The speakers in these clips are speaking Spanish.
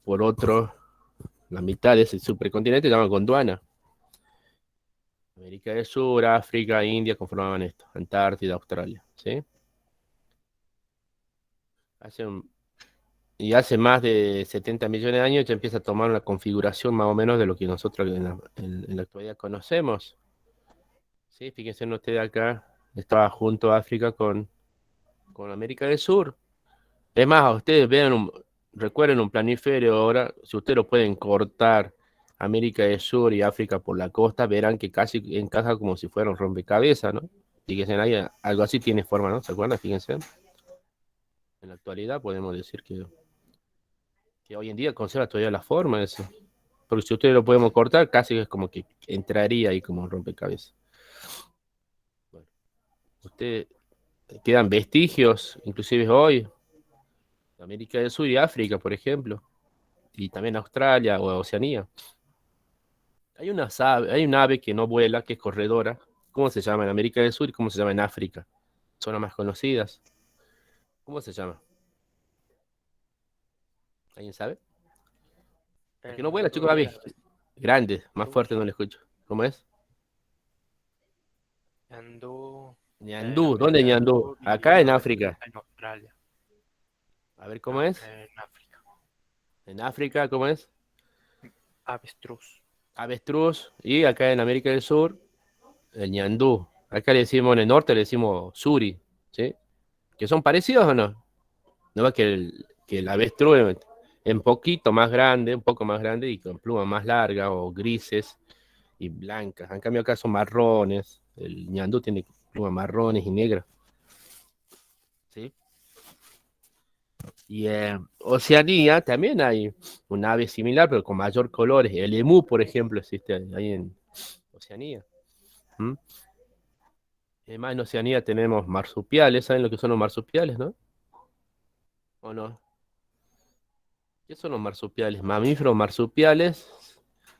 por otro, la mitad de ese supercontinente se llama Gondwana. América del Sur, África, India conformaban esto, Antártida, Australia, ¿sí? Hace un- y hace más de 70 millones de años ya empieza a tomar una configuración más o menos de lo que nosotros en la actualidad conocemos. Sí, fíjense en ustedes acá, estaba junto a África con América del Sur. Es más, ustedes recuerden un planiferio ahora, si ustedes lo pueden cortar América del Sur y África por la costa, verán que casi encaja como si fuera un rompecabezas, ¿no? Fíjense ahí, algo así tiene forma, ¿no? ¿Se acuerdan? Fíjense. En la actualidad podemos decir que hoy en día conserva todavía la forma eso. Porque si ustedes lo podemos cortar, casi es como que entraría ahí como un rompecabezas. Bueno, ustedes quedan vestigios, inclusive hoy, de América del Sur y África, por ejemplo, y también Australia o Oceanía. Hay un ave que no vuela, que es corredora. ¿Cómo se llama en América del Sur y cómo se llama en África? Son las más conocidas. ¿Cómo se llama? ¿Alguien sabe? La que no El vuela, chicos, ave ave grande, más fuerte no le escucho. ¿Cómo es? ñandú, en Ñandú. ¿Dónde América del Ñandú? Sur y Acá en avestruz África. en Australia. A ver, ¿cómo No, es? en África. En África, ¿cómo es? Avestruz. Avestruz. Y acá en América del Sur, el ñandú. Acá le decimos, en el norte le decimos suri, ¿sí? ¿Que son parecidos o no? No va que el avestruz es un poquito más grande, un poco más grande y con plumas más largas o grises y blancas. En cambio acá son marrones. El ñandú tiene plumas marrones y negras, ¿sí? Y en Oceanía también hay un ave similar, pero con mayor colores. El emú, por ejemplo, existe ahí en Oceanía. ¿Mm? Además, en Oceanía tenemos marsupiales. ¿Saben lo que son los marsupiales, no? ¿O no? ¿Qué son los marsupiales? Mamíferos marsupiales.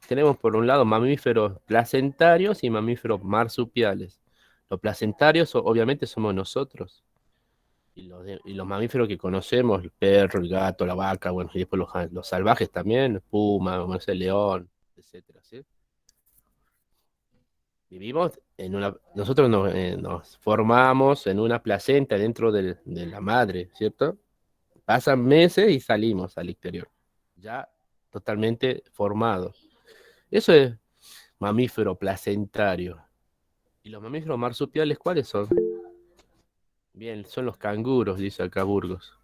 Tenemos por un lado mamíferos placentarios y mamíferos marsupiales. Los placentarios obviamente somos nosotros. Y los mamíferos que conocemos, el perro, el gato, la vaca, bueno, y después los salvajes también, el puma, no sé, el león, etcétera, ¿sí? Nosotros nos formamos en una placenta dentro de la madre, ¿cierto? Pasan meses y salimos al exterior, ya totalmente formados. Eso es mamífero placentario. ¿Y los mamíferos marsupiales cuáles son? Bien, son los canguros, dice acá Burgos.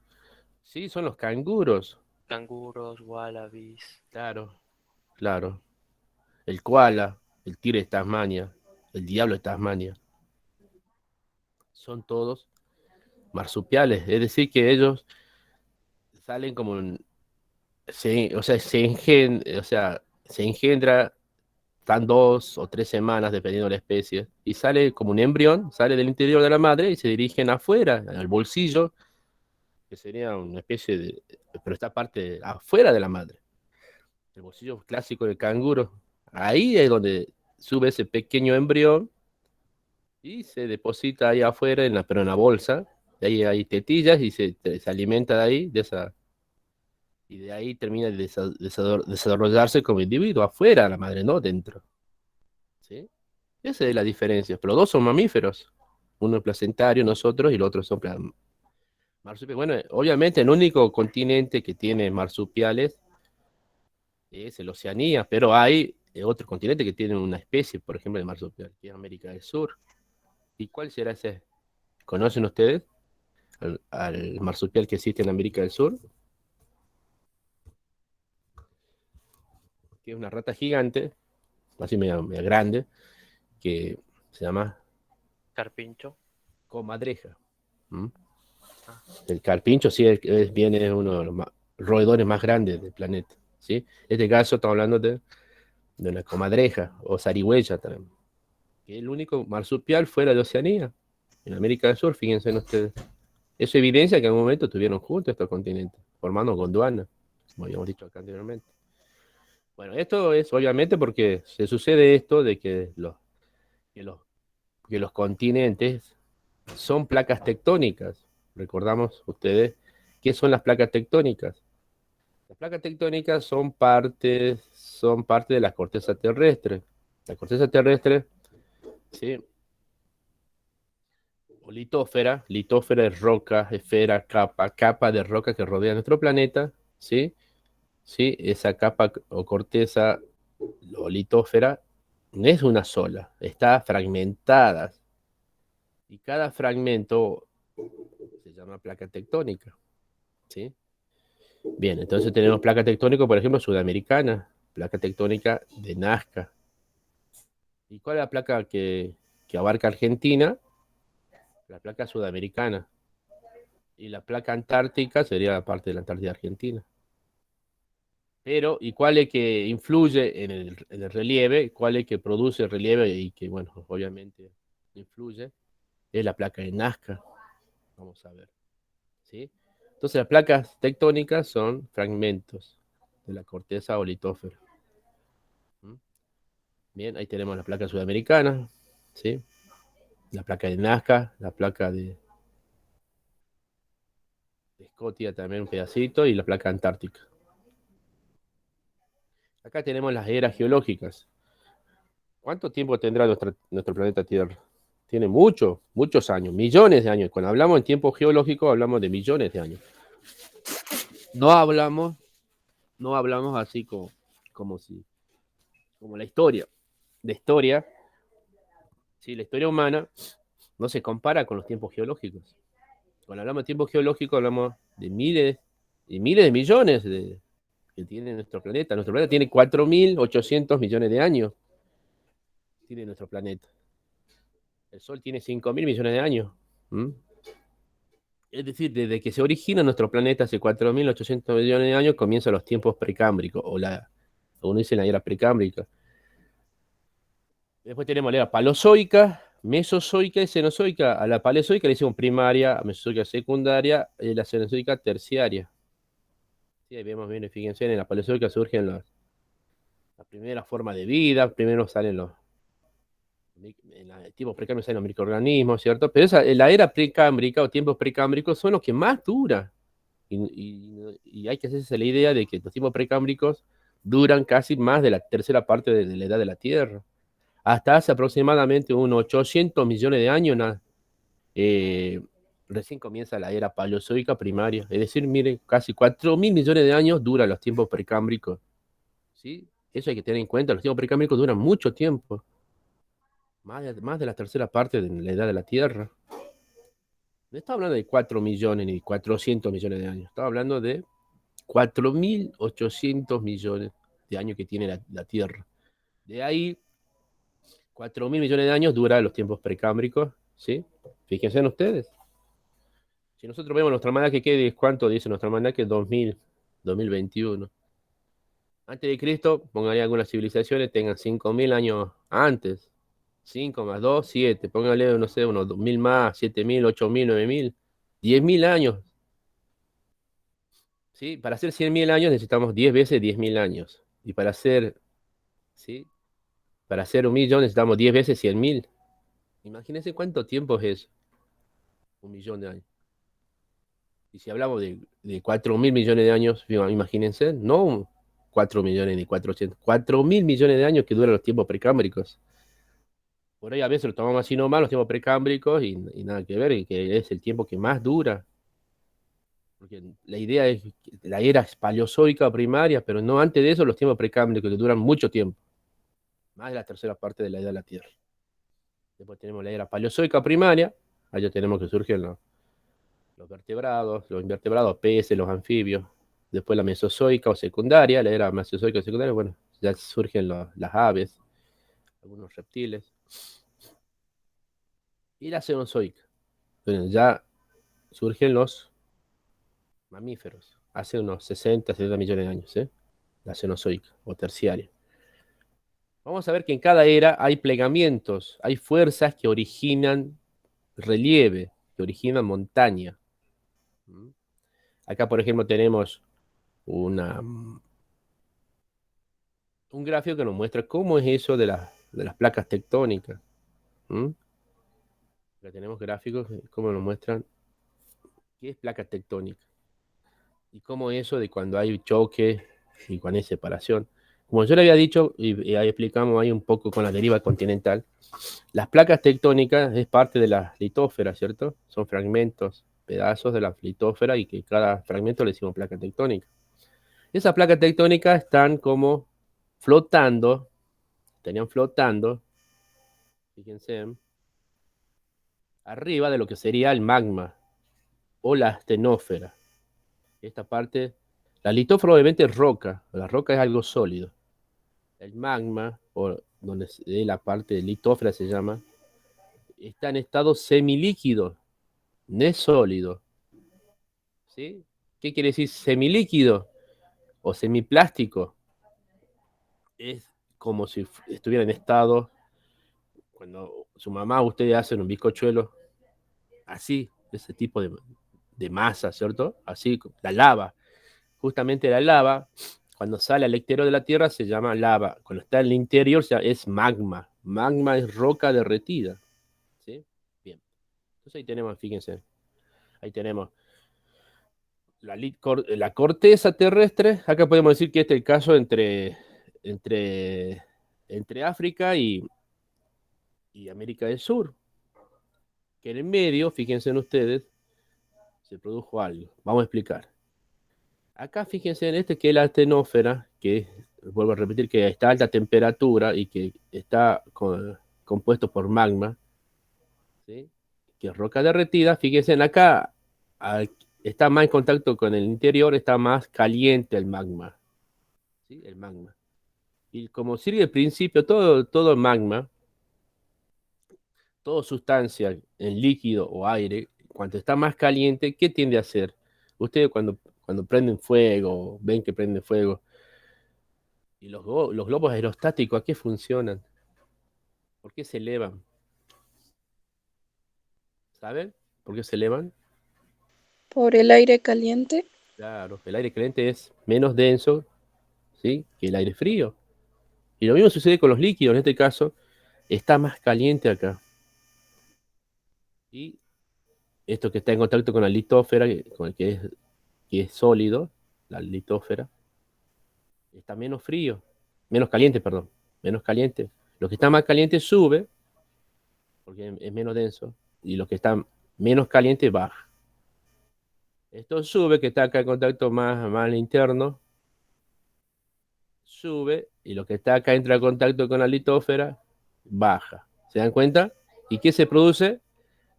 Sí, son los canguros. Canguros, wallabies. Claro, claro. El koala, el tigre de Tasmania, el diablo de Tasmania. Son todos marsupiales. Es decir, que ellos salen como o sea, se engendra, están 2 o 3 semanas, dependiendo de la especie, y sale como un embrión, sale del interior de la madre y se dirigen afuera, al bolsillo, que sería una especie de, pero esta parte afuera de la madre, el bolsillo clásico del canguro. Ahí es donde sube ese pequeño embrión y se deposita ahí afuera, pero en la bolsa. De ahí hay tetillas y se alimenta de ahí, y de ahí termina de desarrollarse como individuo afuera de la madre, no dentro. ¿Sí? Esa es la diferencia. Pero los dos son mamíferos. Uno es placentario, nosotros, y el otro son marsupiales. Bueno, obviamente el único continente que tiene marsupiales es el Oceanía, pero hay otro continente que tiene una especie, por ejemplo, de marsupial, que es América del Sur. ¿Y cuál será ese? ¿Conocen ustedes al marsupial que existe en América del Sur? Que es una rata gigante, así media grande, que se llama Carpincho. comadreja. ¿Mm? Ah, El carpincho sí viene uno de los roedores más grandes del planeta. ¿Sí? En este caso estamos hablando de una comadreja o zarigüeya también, que es el único marsupial fuera de Oceanía, en América del Sur, fíjense en ustedes. Eso evidencia que en algún momento estuvieron juntos estos continentes, formando Gondwana, como habíamos dicho acá anteriormente. Bueno, esto es obviamente porque se sucede esto de que los, que los continentes son placas tectónicas. Recordamos ustedes qué son las placas tectónicas. placas tectónicas son parte de la corteza terrestre. La corteza terrestre, ¿sí? O litósfera, litósfera es roca, esfera, capa de roca que rodea nuestro planeta, ¿sí? ¿Sí? Esa capa o corteza o litósfera no es una sola, está fragmentada. Y cada fragmento se llama placa tectónica, ¿sí? Bien, entonces tenemos placa tectónica, por ejemplo, sudamericana, placa tectónica de Nazca. ¿Y cuál es la placa que abarca Argentina? La placa sudamericana. Y la placa antártica sería la parte de la Antártida Argentina. Pero, ¿y cuál es que influye en el relieve? ¿Cuál es que produce el relieve y que, bueno, obviamente influye? Es la placa de Nazca. Vamos a ver, ¿sí? Entonces, las placas tectónicas son fragmentos de la corteza o litósfera. ¿Mm? Bien, ahí tenemos la placa sudamericana, ¿sí? La placa de Nazca, la placa de Scotia también un pedacito y la placa antártica. Acá tenemos las eras geológicas. ¿Cuánto tiempo tendrá nuestro planeta Tierra? Tiene muchos años, millones de años. Cuando hablamos en tiempo geológico, hablamos de millones de años. No hablamos, no hablamos así como si, como la historia. De historia, sí, la historia humana no se compara con los tiempos geológicos. Cuando hablamos de tiempo geológico, hablamos de miles y miles de millones que tiene nuestro planeta. Nuestro planeta tiene 4.800 millones de años. Tiene nuestro planeta. El Sol tiene 5.000 millones de años. ¿Mm? Es decir, desde que se origina nuestro planeta hace 4.800 millones de años, comienzan los tiempos precámbricos, o uno dice la era precámbrica. Después tenemos la era paleozoica, mesozoica y cenozoica. A la paleozoica le decimos primaria, a mesozoica secundaria, y a la cenozoica terciaria. Sí, ahí vemos bien, fíjense, en la paleozoica surgen la primera forma de vida, primero salen en el tiempo precámbrico salen los microorganismos, ¿cierto? Pero la era precámbrica o tiempos precámbricos son los que más duran. Y hay que hacerse la idea de que los tiempos precámbricos duran casi más de la tercera parte de la edad de la Tierra. Hasta hace aproximadamente unos 800 millones de años, eh, recién comienza la era paleozoica primaria. Es decir, miren, casi 4.000 millones de años duran los tiempos precámbricos. ¿Sí? Eso hay que tener en cuenta. Los tiempos precámbricos duran mucho tiempo, más de la tercera parte de la edad de la Tierra. No estaba hablando de 4 millones ni 400 millones de años. Estaba hablando de 4.800 millones de años que tiene la Tierra. De ahí, 4.000 millones de años dura los tiempos precámbricos, ¿sí? Fíjense en ustedes. Si nosotros vemos nuestra almanaque, ¿cuánto dice nuestra almanaque? 2021. Antes de Cristo, póngale algunas civilizaciones, tengan 5.000 años antes. 5 más 2, 7. Póngale, no sé, unos 2.000 más, 7.000, 8.000, 9.000, 10.000 años. ¿Sí? Para hacer 100.000 años necesitamos 10 veces 10.000 años. Y ¿sí? Para hacer 1.000.000 necesitamos 10 veces 100.000. Imagínense cuánto tiempo es eso. 1.000.000 de años. Y si hablamos de 4.000 millones de años, imagínense, no 4 millones ni 400, 4.000 millones de años que duran los tiempos precámbricos. Por ahí a veces lo tomamos así nomás, los tiempos precámbricos, y nada que ver, y que es el tiempo que más dura. Porque la idea es que la era paleozoica primaria, pero no antes de eso los tiempos precámbricos que duran mucho tiempo, más de la tercera parte de la edad de la Tierra. Después tenemos la era paleozoica primaria, allá tenemos que surgen los vertebrados, los invertebrados, peces, los anfibios. Después la mesozoica o secundaria, la era mesozoica o secundaria, bueno, ya surgen las aves, algunos reptiles. Y la cenozoica, bueno, ya surgen los mamíferos, hace unos 60, 70 millones de años, ¿eh? La cenozoica o terciaria. Vamos a ver que en cada era hay plegamientos, hay fuerzas que originan relieve, que originan montaña. ¿Mm? Acá, por ejemplo, tenemos un gráfico que nos muestra cómo es eso de las placas tectónicas. ¿Mm? Acá tenemos gráficos cómo nos muestran qué es placa tectónica. y cómo eso de cuando hay choque y cuando hay separación. Como yo le había dicho, y ahí explicamos ahí un poco con la deriva continental, las placas tectónicas es parte de la litósfera, ¿cierto? Son fragmentos, pedazos de la litósfera y que cada fragmento le decimos placa tectónica. Esas placas tectónicas están como flotando, estarían flotando, fíjense, arriba de lo que sería el magma o la astenósfera. Esta parte, la litósfera obviamente es roca, la roca es algo sólido. El magma, o donde la parte de litósfera se llama, está en estado semilíquido, no es sólido. ¿Sí? ¿Qué quiere decir semilíquido o semiplástico? Es como si estuviera en estado, cuando su mamá, ustedes hacen un bizcochuelo, así, ese tipo de masa, ¿cierto? Así, la lava. Justamente la lava, cuando sale al exterior de la Tierra, se llama lava. Cuando está en el interior, es magma. Magma es roca derretida. ¿Sí? Bien. Entonces ahí tenemos, fíjense, ahí tenemos la corteza terrestre. Acá podemos decir que este es el caso entre, entre África y América del Sur. Que en el medio, fíjense en ustedes, se produjo algo. Vamos a explicar. Acá fíjense en este que es la astenósfera, que vuelvo a repetir que está a alta temperatura y que está compuesto por magma, ¿sí? Que es roca derretida. Fíjense en acá, al, está más en contacto con el interior, está más caliente el magma, ¿sí? El magma. Y como sirve el principio, todo magma, toda sustancia en líquido o aire, cuando está más caliente, ¿qué tiende a hacer? Ustedes cuando prenden fuego, ven que prenden fuego, y los globos aerostáticos, ¿a qué funcionan? ¿Por qué se elevan? ¿Saben? ¿Por qué se elevan? Por el aire caliente. Claro, el aire caliente es menos denso, ¿sí? Que el aire frío. Y lo mismo sucede con los líquidos, en este caso, está más caliente acá. Y esto que está en contacto con la litósfera, con el que es sólido, la litósfera, está menos frío, menos caliente, perdón, menos caliente. Lo que está más caliente sube, porque es menos denso, y lo que está menos caliente baja. Esto sube, que está acá en contacto más interno, sube, y lo que está acá entra en contacto con la litósfera, baja. ¿Se dan cuenta? ¿Y qué se produce?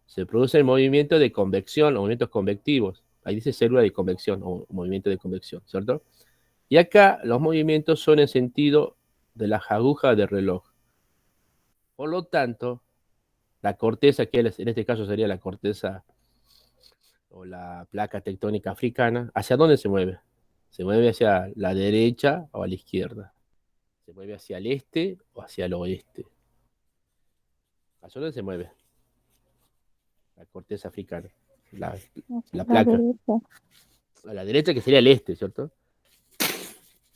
Se produce el movimiento de convección, o movimientos convectivos. Ahí dice célula de convección, o movimiento de convección, ¿cierto? Y acá los movimientos son en sentido de las agujas de reloj. Por lo tanto, la corteza, que en este caso sería la corteza o la placa tectónica africana, ¿hacia dónde se mueve? Se mueve hacia la derecha o a la izquierda. Se mueve hacia el este o hacia el oeste. ¿Hacia dónde se mueve? La corteza africana. La, Hacia la la placa. derecha. A la derecha, que sería el este, ¿cierto?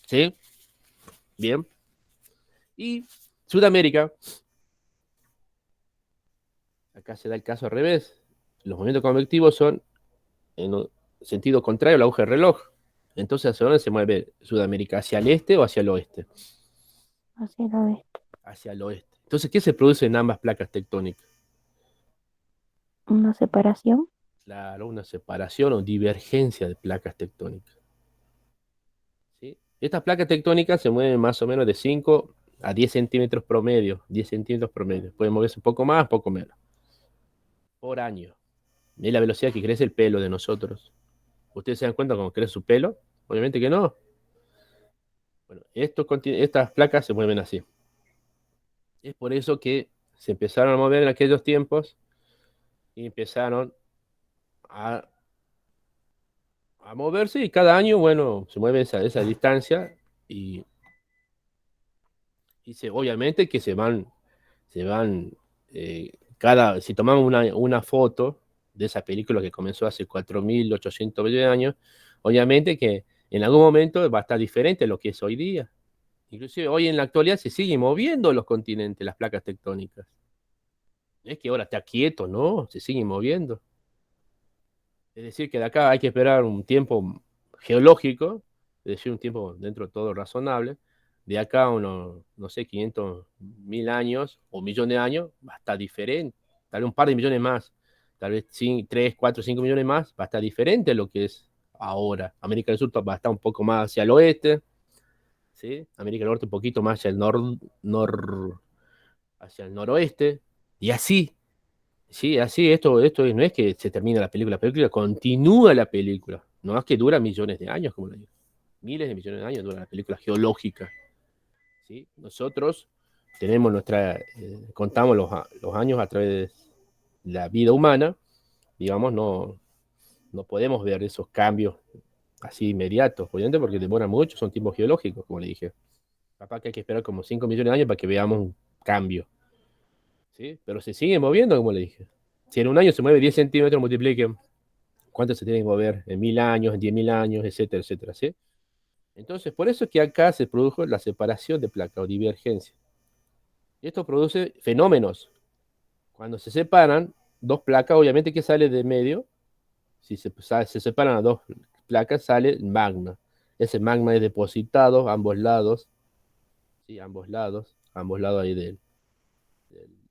¿Sí? Bien. Y Sudamérica, acá se da el caso al revés. Los movimientos convectivos son en un sentido contrario a la aguja de reloj. Entonces, ¿hacia dónde se mueve Sudamérica? ¿Hacia el este o hacia el oeste? Hacia el oeste. Hacia el oeste. Entonces, ¿qué se produce en ambas placas tectónicas? Una separación. Claro, una separación o divergencia de placas tectónicas. ¿Sí? Estas placas tectónicas se mueven más o menos de 5 a 10 centímetros promedio. 10 centímetros promedio. Pueden moverse un poco más, un poco menos. Por año. Es la velocidad que crece el pelo de nosotros. ¿Ustedes se dan cuenta cómo crece su pelo? Obviamente que no. Bueno, estas placas se mueven así. Es por eso que se empezaron a mover en aquellos tiempos y empezaron a, a moverse y cada año, bueno, se mueve esa distancia y, obviamente que se van, si tomamos una foto de esa película que comenzó hace 4.800 años, obviamente que en algún momento va a estar diferente a lo que es hoy día. Inclusive hoy en la actualidad se siguen moviendo los continentes, las placas tectónicas. No es que ahora está quieto, no, se siguen moviendo. Es decir, que de acá hay que esperar un tiempo geológico, es decir, un tiempo dentro de todo razonable, de acá a unos, no sé, 500.000 años o millones de años, va a estar diferente, tal vez un par de millones más, tal vez 3, 4, 5 millones más, va a estar diferente a lo que es ahora. América del Sur va a estar un poco más hacia el oeste, ¿sí? América del Norte un poquito más hacia el hacia el noroeste, y así. Sí, así, esto no es que se termina la película continúa la película, no es que dura millones de años, como le digo, miles de millones de años dura la película geológica, ¿sí? Nosotros tenemos contamos los años a través de la vida humana, digamos, no podemos ver esos cambios así inmediatos, obviamente porque demoran mucho, son tiempos geológicos, como le dije, capaz que hay que esperar como 5 millones de años para que veamos un cambio, ¿sí? Pero se sigue moviendo, como le dije. Si en un año se mueve 10 centímetros, multipliquen cuánto se tiene que mover en 1000 años, en 10.000 años, etcétera, etcétera, ¿sí? Entonces, por eso es que acá se produjo la separación de placa o divergencia. Y esto produce fenómenos. Cuando se separan dos placas, obviamente que sale de medio, si se separan a dos placas, sale el magma. Ese magma es depositado a ambos lados, ¿sí? Ambos lados ahí de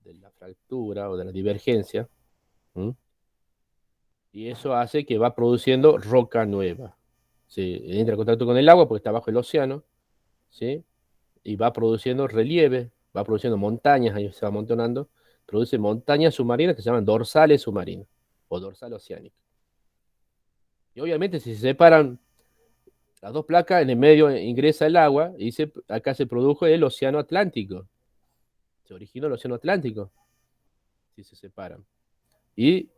la fractura o de la divergencia. ¿Mm? Y eso hace que va produciendo roca nueva. Se entra en contacto con el agua porque está bajo el océano, ¿sí? Y va produciendo relieve, va produciendo montañas, ahí se va amontonando, produce montañas submarinas que se llaman dorsales submarinas o dorsal oceánica. Y obviamente si se separan las dos placas, en el medio ingresa el agua y acá se produjo el océano Atlántico. Se originó el océano Atlántico si se separan. Y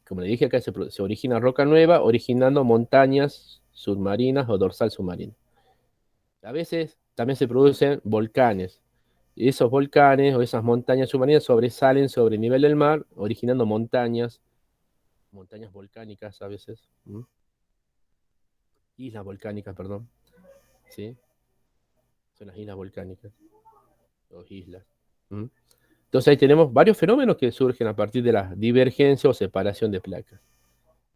como le dije, acá se origina roca nueva, originando montañas submarinas o dorsal submarino. A veces también se producen volcanes. Y esos volcanes o esas montañas submarinas sobresalen sobre el nivel del mar, originando montañas volcánicas a veces. ¿Mm? Islas volcánicas, perdón. ¿Sí? Son las islas volcánicas. O islas. ¿Mm? Entonces ahí tenemos varios fenómenos que surgen a partir de la divergencia o separación de placas.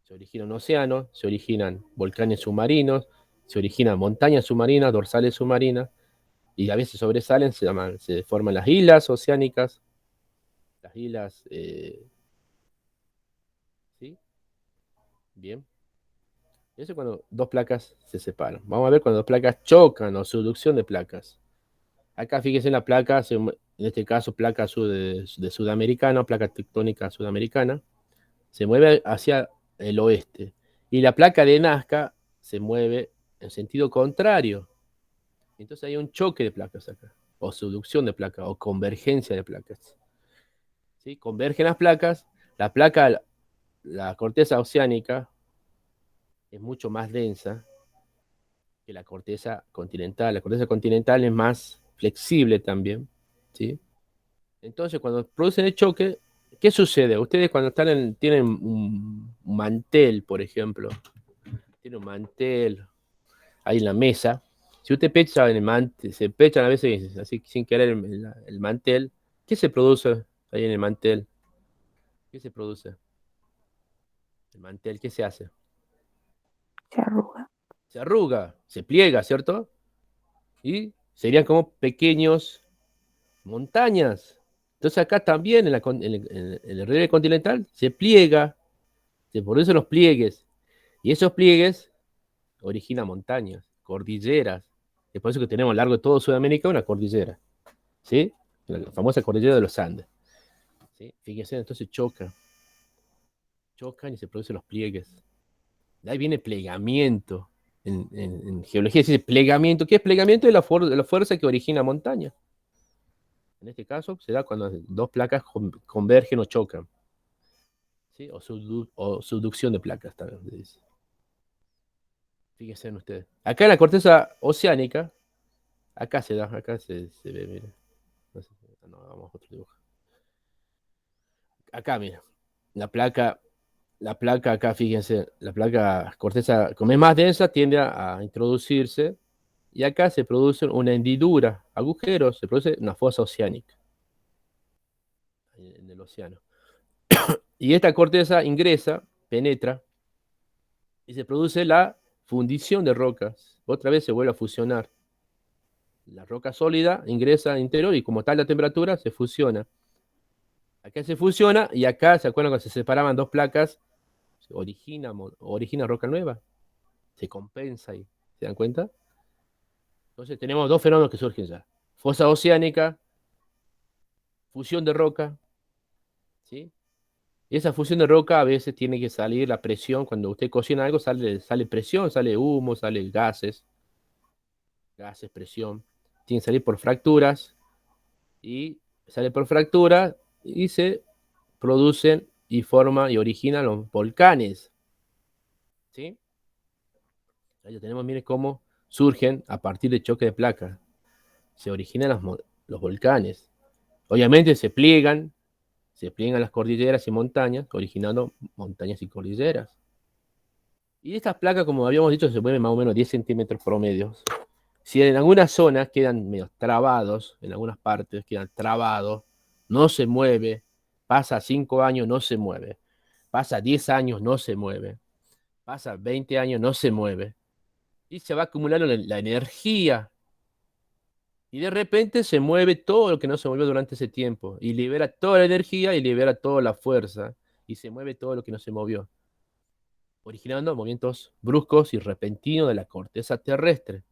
Se origina un océano, se originan volcanes submarinos, se originan montañas submarinas, dorsales submarinas, y a veces sobresalen, se forman las islas oceánicas, las islas, ¿sí? Bien. Eso es cuando dos placas se separan. Vamos a ver cuando dos placas chocan o subducción de placas. Acá fíjense en la placa, en este caso placa de sudamericana, placa tectónica sudamericana, se mueve hacia el oeste. Y la placa de Nazca se mueve en sentido contrario. Entonces hay un choque de placas acá, o subducción de placas, o convergencia de placas. ¿Sí? Convergen las placas, la corteza oceánica es mucho más densa que la corteza continental. La corteza continental es más flexible también, ¿sí? Entonces, cuando producen el choque, ¿qué sucede? Ustedes cuando tienen un mantel, por ejemplo, tienen un mantel ahí en la mesa, si usted pecha en el mantel, se pechan a veces así sin querer el mantel, ¿qué se produce ahí en el mantel? ¿Qué se produce? El mantel, ¿qué se hace? Se arruga. Se arruga, se pliega, ¿cierto? Y serían como pequeños montañas. Entonces acá también en el relieve continental se pliega, se producen los pliegues, y esos pliegues originan montañas, cordilleras. Es por eso que tenemos a lo largo de todo Sudamérica una cordillera, ¿sí? La famosa cordillera de los Andes. ¿Sí? Fíjense, entonces chocan y se producen los pliegues. De ahí viene plegamiento. En geología se dice plegamiento. ¿Qué es plegamiento? Es la fuerza que origina montaña. En este caso se da cuando dos placas convergen o chocan, ¿sí? O subducción de placas también se dice. Fíjense en ustedes. Acá en la corteza oceánica, acá se ve, mira. No sé, no, vamos a otro dibujo. Acá, mira. La placa, la placa acá, fíjense, la placa corteza, como es más densa, tiende a introducirse. Y acá se produce una hendidura, agujeros, se produce una fosa oceánica en el océano. Y esta corteza ingresa, penetra, y se produce la fundición de rocas. Otra vez se vuelve a fusionar. La roca sólida ingresa al interior y como tal la temperatura se fusiona. Acá se fusiona y acá, ¿se acuerdan cuando se separaban dos placas? Se origina roca nueva. Se compensa ahí. ¿Se dan cuenta? Entonces tenemos dos fenómenos que surgen ya. Fosa oceánica, fusión de roca, ¿sí? Y esa fusión de roca a veces tiene que salir la presión. Cuando usted cocina algo, sale presión, sale humo, sale gases, presión. Tiene que salir por fracturas y sale por fractura y se producen y forman y originan los volcanes. ¿Sí? Ahí lo tenemos, mire cómo surgen a partir de choque de placas. Se originan los volcanes. Obviamente se pliegan las cordilleras y montañas, originando montañas y cordilleras. Y estas placas, como habíamos dicho, se mueven más o menos 10 centímetros promedio. Si en algunas zonas quedan medio trabados, en algunas partes quedan trabados, no se mueve, pasa 5 años, no se mueve, pasa 10 años, no se mueve, pasa 20 años, no se mueve, y se va acumulando la energía, y de repente se mueve todo lo que no se movió durante ese tiempo, y libera toda la energía y libera toda la fuerza, y se mueve todo lo que no se movió, originando movimientos bruscos y repentinos de la corteza terrestre,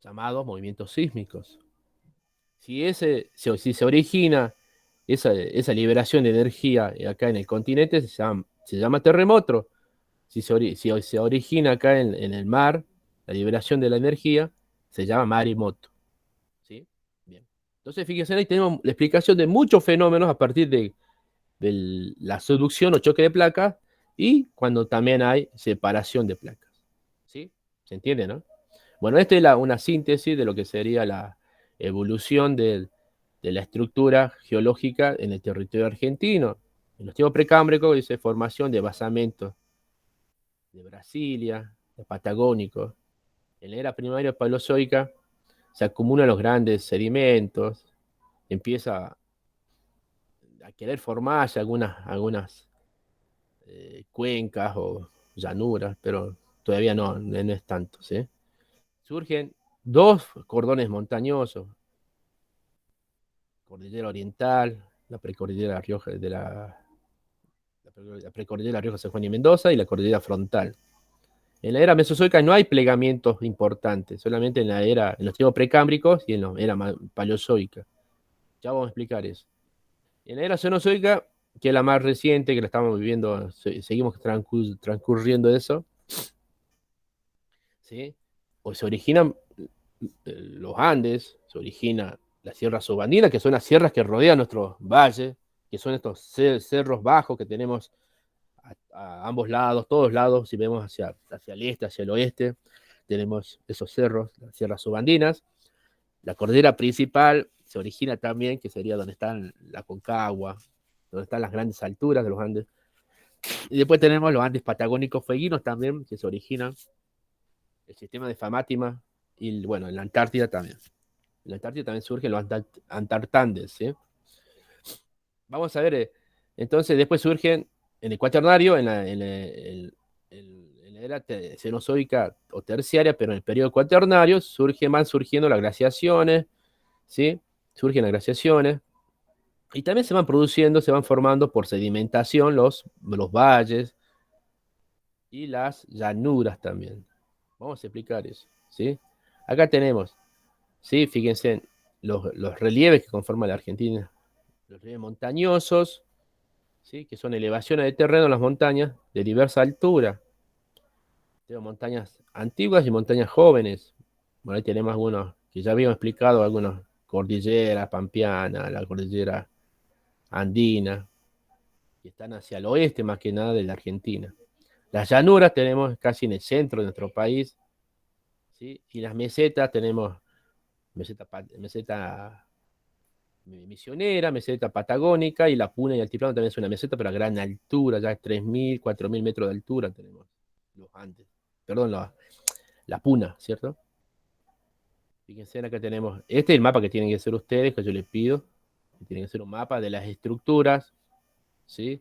llamados movimientos sísmicos. Si se origina esa liberación de energía acá en el continente, se llama terremoto. Si se origina acá en el mar, la liberación de la energía, se llama maremoto. ¿Sí? Bien. Entonces, fíjense, ahí tenemos la explicación de muchos fenómenos a partir de la subducción o choque de placas y cuando también hay separación de placas. ¿Sí? ¿Se entiende, no? Bueno, esta es una síntesis de lo que sería la evolución de la estructura geológica en el territorio argentino. En los tiempos precámbricos dice formación de basamentos de Brasilia, de Patagónico. En la era primaria paleozoica se acumulan los grandes sedimentos, empieza a querer formarse algunas cuencas o llanuras, pero todavía no es tanto, ¿sí? Surgen dos cordones montañosos, Cordillera Oriental, la precordillera Rioja, la precordillera Rioja San Juan y Mendoza y la cordillera Frontal. En la era mesozoica no hay plegamientos importantes, solamente en los tiempos precámbricos y en la era paleozoica. Ya vamos a explicar eso. En la era cenozoica, que es la más reciente, que la estamos viviendo, seguimos transcurriendo eso, ¿sí? O se originan los Andes, se origina la Sierra Subandina, que son las sierras que rodean nuestros valles, que son estos cerros bajos que tenemos a ambos lados, todos lados, si vemos hacia el este, hacia el oeste, tenemos esos cerros, las sierras subandinas. La cordillera principal se origina también, que sería donde están la Concagua, donde están las grandes alturas de los Andes. Y después tenemos los Andes patagónicos fueguinos también, que se originan, el sistema de Famatima, y bueno, en la Antártida también. En la Antártida también surgen los Antartandes, ¿sí? Vamos a ver, entonces después surgen en el cuaternario, en la era cenozoica o terciaria, pero en el periodo cuaternario van surgiendo las glaciaciones, ¿sí? Surgen las glaciaciones, y también se van formando por sedimentación los valles y las llanuras también. Vamos a explicar eso, ¿sí? Acá tenemos, ¿sí? Fíjense los relieves que conforman la Argentina, los relieves montañosos, ¿sí? Que son elevaciones de terreno en las montañas de diversa altura. Tenemos montañas antiguas y montañas jóvenes. Bueno, ahí tenemos algunos que ya habíamos explicado, algunos cordilleras pampeana, la cordillera andina, que están hacia el oeste más que nada de la Argentina. Las llanuras tenemos casi en el centro de nuestro país, ¿sí? Y las mesetas tenemos meseta misionera, meseta patagónica, y la Puna y Altiplano también es una meseta, pero a gran altura, ya es 3.000, 4.000 metros de altura tenemos los Andes. Perdón, la Puna, ¿cierto? Fíjense, acá tenemos, este es el mapa que tienen que hacer ustedes, que yo les pido, que tienen que hacer un mapa de las estructuras, ¿sí?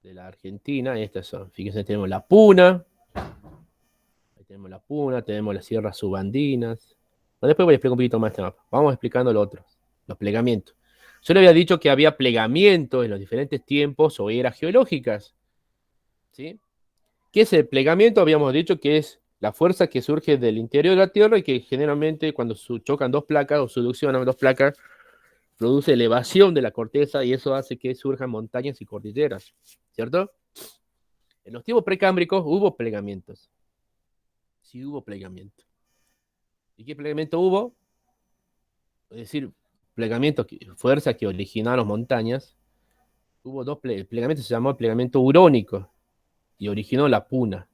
De la Argentina, estas son, fíjense, tenemos la Puna, tenemos la puna, tenemos las sierras subandinas. Bueno, después voy a explicar un poquito más este mapa. Vamos explicando lo otro, los plegamientos. Yo le había dicho que había plegamientos en los diferentes tiempos o eras geológicas. ¿Sí? ¿Qué es el plegamiento? Habíamos dicho que es la fuerza que surge del interior de la Tierra y que generalmente cuando chocan dos placas o succionan dos placas, produce elevación de la corteza y eso hace que surjan montañas y cordilleras, ¿cierto? En los tiempos precámbricos hubo plegamientos. Sí hubo plegamiento. ¿Y qué plegamiento hubo? Es decir, plegamiento, fuerza que originaron montañas. Hubo dos plegamientos, se llamó el plegamiento urónico y originó la puna.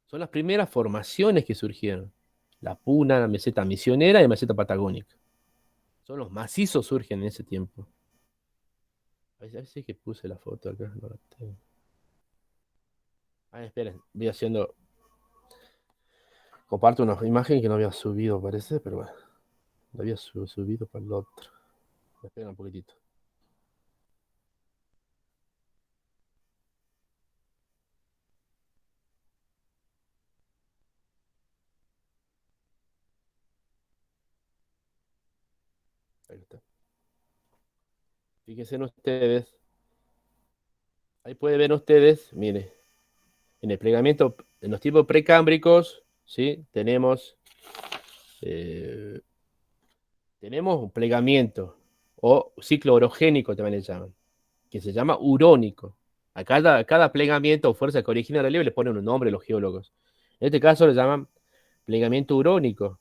Son las primeras formaciones que surgieron. La puna, la meseta misionera y la meseta patagónica. Son los macizos surgen en ese tiempo. A ver si es que puse la foto acá. No la tengo. Esperen, voy haciendo. Comparto una imagen que no había subido, parece, pero bueno. La había subido para el otro. Esperen un poquitito. Ahí está. Fíjense en ustedes. Ahí pueden ver ustedes, mire, en el plegamiento, en los tipos precámbricos, ¿sí? Eh, tenemos un plegamiento o ciclo orogénico también le llaman, que se llama urónico. A cada plegamiento o fuerza que origina el relieve le ponen un nombre los geólogos. En este caso le llaman plegamiento urónico,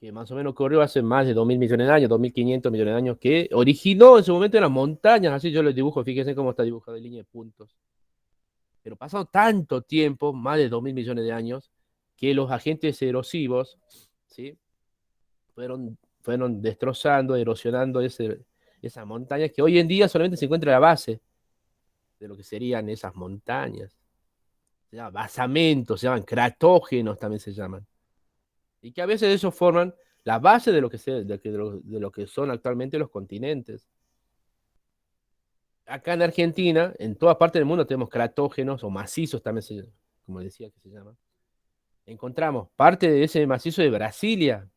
que más o menos ocurrió hace más de 2.000 millones de años, 2.500 millones de años, que originó en su momento en las montañas, así yo les dibujo, fíjense cómo está dibujado en línea de puntos. Pero pasado tanto tiempo, más de 2.000 millones de años, que los agentes erosivos, ¿sí? fueron destrozando, erosionando esas montañas que hoy en día solamente se encuentra a la base de lo que serían esas montañas. Se llaman basamentos, se llaman cratógenos, también se llaman. Y que a veces ellos forman la base de lo que son actualmente los continentes. Acá en Argentina, en toda parte del mundo tenemos cratógenos o macizos, también como decía que se llaman. Encontramos parte de ese macizo de Brasilia.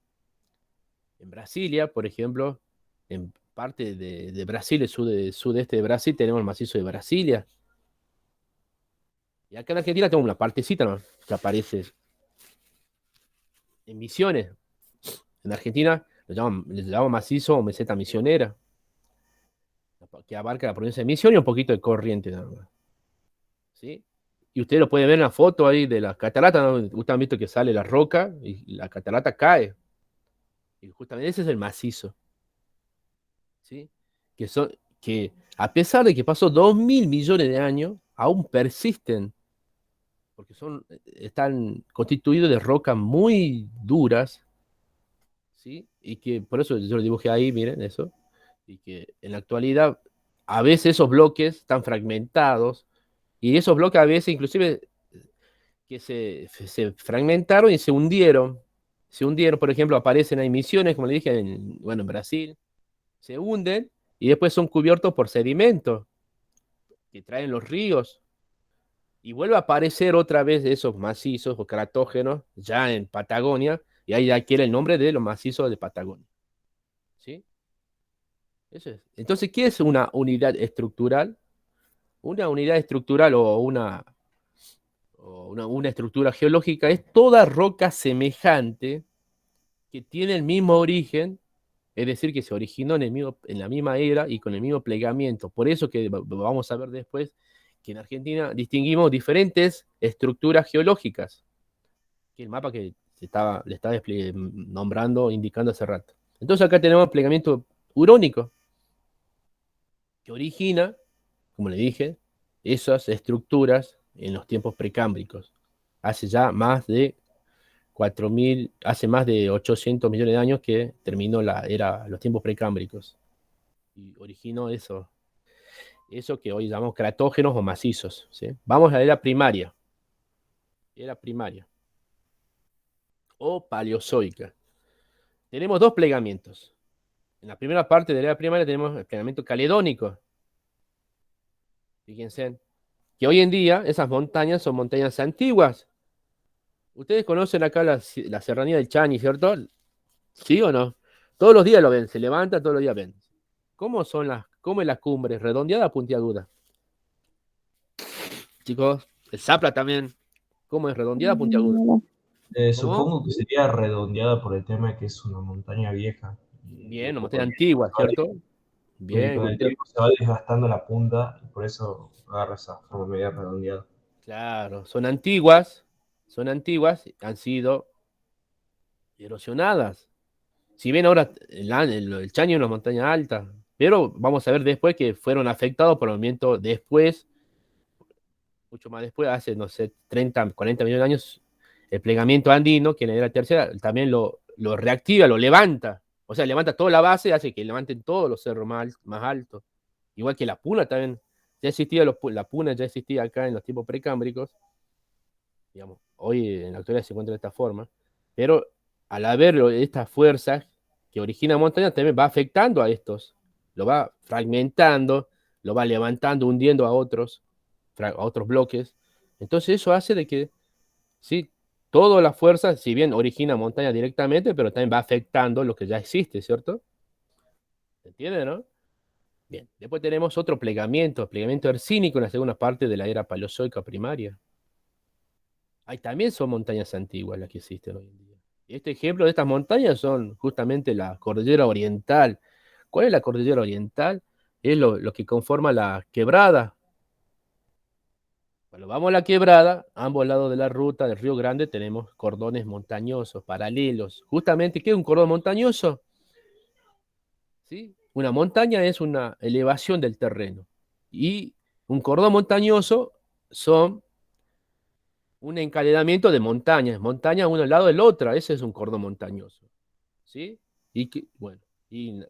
En Brasilia, por ejemplo, en parte de Brasil, el sudeste de Brasil, tenemos el macizo de Brasilia. Y acá en Argentina tenemos una partecita, ¿no?, que aparece en Misiones. En Argentina le llaman macizo o meseta misionera, que abarca la provincia de Misiones y un poquito de Corrientes, nada más. ¿Sí? Y ustedes lo pueden ver en la foto ahí de la catarata, ¿no? Ustedes han visto que sale la roca y la catarata cae. Y justamente ese es el macizo. ¿Sí? Que a pesar de que pasó 2.000 millones de años, aún persisten, porque están constituidos de rocas muy duras, ¿sí? Y que por eso yo lo dibujé ahí, miren eso, y que en la actualidad a veces esos bloques están fragmentados, y esos bloques a veces inclusive que se fragmentaron y se hundieron, por ejemplo, aparecen ahí misiones, como le dije, en Brasil, se hunden y después son cubiertos por sedimentos que traen los ríos. Y vuelve a aparecer otra vez esos macizos o cratógenos ya en Patagonia, y ahí adquiere el nombre de los macizos de Patagonia. ¿Sí? Eso es. Entonces, ¿qué es una unidad estructural? Una unidad estructural o una estructura geológica es toda roca semejante que tiene el mismo origen, es decir, que se originó en la misma era y con el mismo plegamiento. Por eso que vamos a ver después que en Argentina distinguimos diferentes estructuras geológicas, que el mapa que le estaba nombrando, indicando hace rato. Entonces acá tenemos plegamiento urónico, que origina, como le dije, esas estructuras en los tiempos precámbricos, hace ya más de 4.000, hace más de 800 millones de años que terminó los tiempos precámbricos y originó eso que hoy llamamos cratógenos o macizos. ¿Sí? Vamos a la era primaria o paleozoica. Tenemos dos plegamientos. En la primera parte de la era primaria tenemos el plegamiento caledónico. Fíjense, que hoy en día esas montañas son montañas antiguas. Ustedes conocen acá la serranía del Chañi, ¿cierto? ¿Sí o no? Todos los días lo ven, se levanta, todos los días ven. ¿Cómo es la cumbre? ¿Redondeada o puntiaguda? Chicos, el Zapla también. ¿Cómo es? ¿Redondeada o puntiaguda? ¿Cómo? Supongo que sería redondeada por el tema de que es una montaña vieja. Y Bien, una poco montaña antigua, ¿cierto? Bien, con el tiempo se va desgastando la punta y por eso agarra esa forma media redondeada. claro, son antiguas, han sido erosionadas. Si bien ahora el Chaño es una montaña alta, pero vamos a ver después que fueron afectados por el movimiento después, mucho más después, hace, no sé, 30, 40 millones de años, el plegamiento andino, que en la era tercera también lo reactiva, lo levanta. O sea, levanta toda la base y hace que levanten todos los cerros más altos. Igual que la puna también. Ya existía, la puna ya existía acá en los tiempos precámbricos. Digamos, hoy en la actualidad se encuentra de esta forma. Pero al haber estas fuerzas que originan montañas, también va afectando a estos. Lo va fragmentando, lo va levantando, hundiendo a otros bloques. Entonces eso hace de que, sí, toda la fuerza, si bien origina montañas directamente, pero también va afectando lo que ya existe, ¿cierto? ¿Se entiende, no? Bien, después tenemos otro plegamiento hercínico en la segunda parte de la era paleozoica primaria. Ahí también son montañas antiguas las que existen hoy en día. Y este ejemplo de estas montañas son justamente la cordillera oriental. ¿Cuál es la cordillera oriental? Es lo que conforma la quebrada. Cuando vamos a la quebrada, a ambos lados de la ruta del Río Grande tenemos cordones montañosos, paralelos. Justamente, ¿qué es un cordón montañoso? ¿Sí? Una montaña es una elevación del terreno. Y un cordón montañoso son un encadenamiento de montañas uno al lado del otro. Ese es un cordón montañoso. ¿Sí? Bueno, y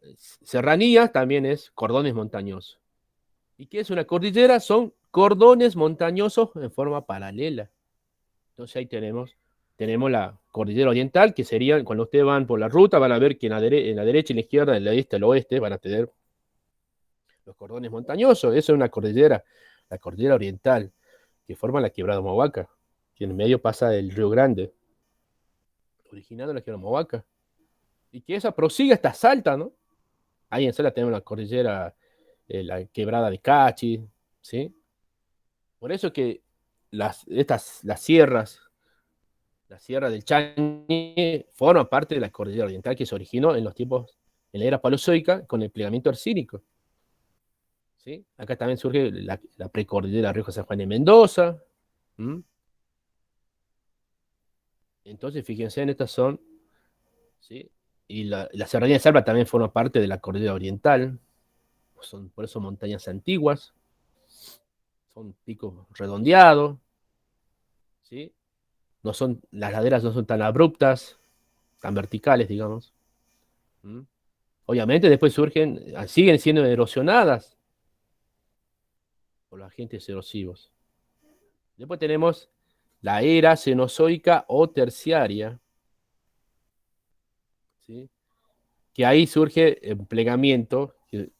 serranías también es cordones montañosos. ¿Y qué es una cordillera? Son cordones montañosos en forma paralela. Entonces ahí tenemos la cordillera oriental, que sería, cuando ustedes van por la ruta, van a ver que en la derecha y la izquierda, en la este, el oeste, van a tener los cordones montañosos. Eso es una cordillera, la cordillera oriental, que forma la quebrada Mohuaca, que en el medio pasa el Río Grande, originando la quebrada Mohuaca. Y que esa prosigue hasta Salta, ¿no? Ahí en Salta tenemos la cordillera, la quebrada de Cachi, ¿sí? Por eso que las sierras, la Sierra del Chañi, forma parte de la cordillera oriental que se originó en los tiempos, en la era paleozoica, con el plegamiento hercínico. ¿Sí? Acá también surge la precordillera Río San Juan de Mendoza. ¿Mm? Entonces, fíjense, en estas son, ¿sí? Y la Serranía de Salva también forma parte de la cordillera oriental. Por eso montañas antiguas, son picos redondeados, ¿sí? Las laderas no son tan abruptas, tan verticales, digamos. ¿Mm? Obviamente después siguen siendo erosionadas por los agentes erosivos. Después tenemos la era cenozoica o terciaria, ¿sí? Que ahí surge el plegamiento que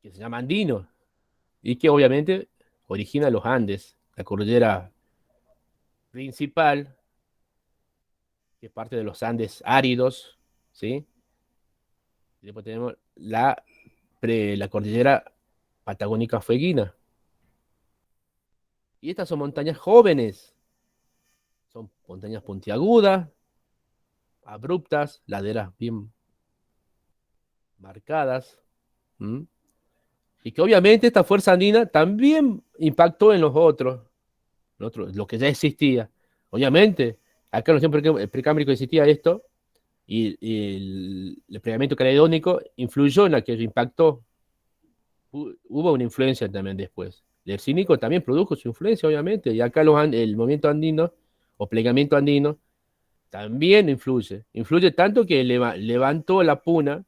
se llama andino y que obviamente origina los Andes, la cordillera principal, que es parte de los Andes áridos, ¿sí? Y después tenemos la cordillera patagónica fueguina. Y estas son montañas jóvenes, son montañas puntiagudas, abruptas, laderas bien marcadas. ¿Mm? Y que obviamente esta fuerza andina también impactó en lo que ya existía. Obviamente, acá en los tiempos precámbricos existía esto, y el plegamiento caledónico influyó en aquello, impactó. Hubo una influencia también después. El cínico también produjo su influencia, obviamente, y acá el movimiento andino o plegamiento andino también influye. Influye tanto que levantó la puna,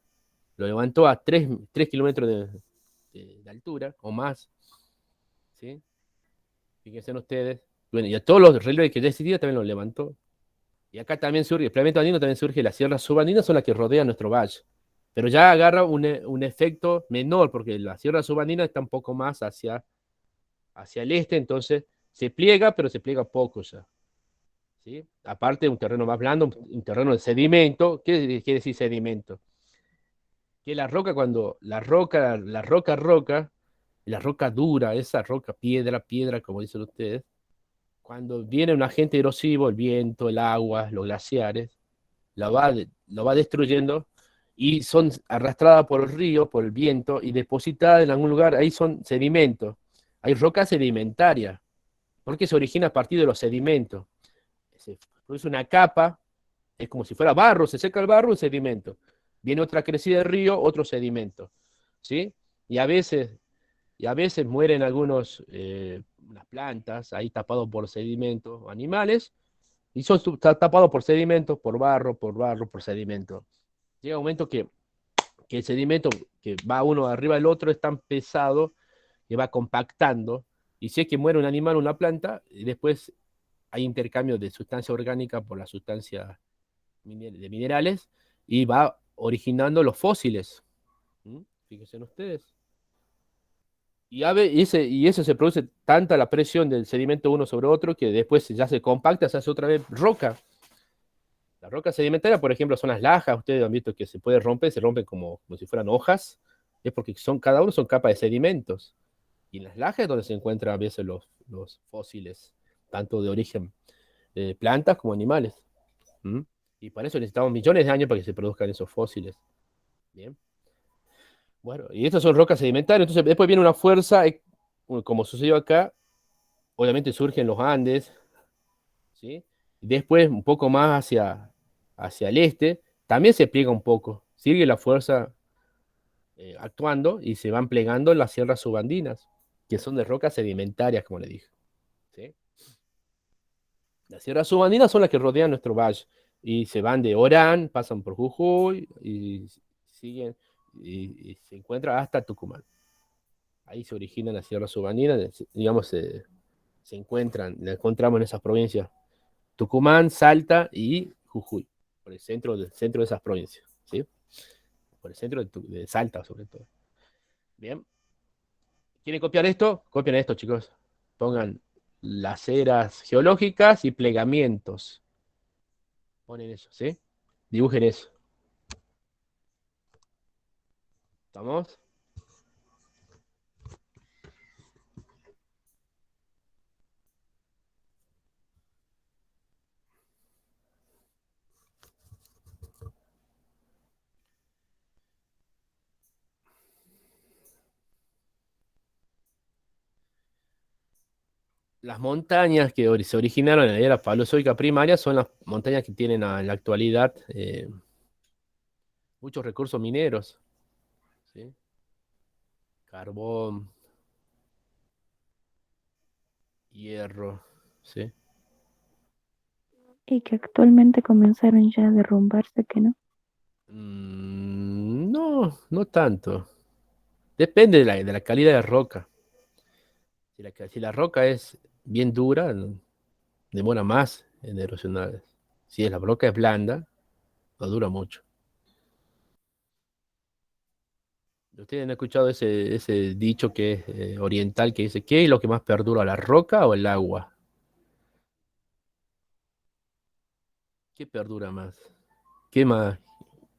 lo levantó a 3 kilómetros de altura o más. ¿Sí? Fíjense ustedes. Bueno, y a todos los relieves que ya existían también los levantó. Y acá también surge, el plegamiento andino también surge, las sierras subandinas son las que rodean nuestro valle. Pero ya agarra un efecto menor, porque la sierra subandina está un poco más hacia hacia el este, entonces se pliega, pero se pliega poco ya. ¿Sí? Aparte, un terreno más blando, un terreno de sedimento. ¿Qué quiere decir sedimento? Que la roca, cuando la roca dura, esa roca piedra, como dicen ustedes, cuando viene un agente erosivo, el viento, el agua, los glaciares, lo va destruyendo y son arrastradas por el río, por el viento y depositadas en algún lugar. Ahí son sedimentos. Hay rocas sedimentarias, porque se origina a partir de los sedimentos. Se produce una capa, es como si fuera barro, se seca el barro, un sedimento. Viene otra crecida del río, otro sedimento. ¿Sí? Y a veces, y a veces mueren algunos, las plantas, ahí tapados por sedimentos, o animales, y son tapados por sedimentos, por barro, por sedimento. Llega un momento que el sedimento que va uno arriba del otro es tan pesado que va compactando, y si es que muere un animal o una planta, y después hay intercambio de sustancia orgánica por la sustancia de minerales, y va originando los fósiles. ¿Mm? Fíjense en ustedes. Y eso se produce tanta la presión del sedimento uno sobre otro que después ya se compacta, se hace otra vez roca. Las rocas sedimentarias, por ejemplo, son las lajas. Ustedes han visto que se puede romper, se rompen como si fueran hojas. Es porque cada uno son capas de sedimentos. Y en las lajas es donde se encuentran a veces los fósiles, tanto de origen de plantas como animales. ¿Mm? Y para eso necesitamos millones de años para que se produzcan esos fósiles. Bien. Bueno, y estas son rocas sedimentarias. Entonces, después viene una fuerza, como sucedió acá, obviamente surge en los Andes, ¿sí? Después, un poco más hacia el este, también se pliega un poco. Sigue la fuerza actuando y se van plegando las sierras subandinas, que son de rocas sedimentarias, como le dije. ¿Sí? Las sierras subandinas son las que rodean nuestro valle y se van de Orán, pasan por Jujuy y siguen y se encuentran hasta Tucumán. Ahí se originan las sierras subandinas, digamos, la encontramos en esas provincias, Tucumán, Salta y Jujuy, por el centro de esas provincias, ¿sí? Por el centro de Salta, sobre todo. Bien. ¿Quieren copiar esto? Copian esto, chicos. Pongan las eras geológicas y plegamientos. Ponen eso, ¿sí? Dibujen eso. ¿Estamos? Las montañas que se originaron en la era paleozoica primaria son las montañas que tienen en la actualidad muchos recursos mineros, ¿sí? Carbón, hierro, ¿sí? Y que actualmente comenzaron ya a derrumbarse, que no. No, no tanto. Depende de la calidad de roca. Si la roca es bien dura, demora más en erosionar. Si la roca es blanda, no dura mucho. ¿Ustedes han escuchado ese dicho que es oriental que dice, ¿qué es lo que más perdura, la roca o el agua? ¿Qué perdura más? ¿Qué más?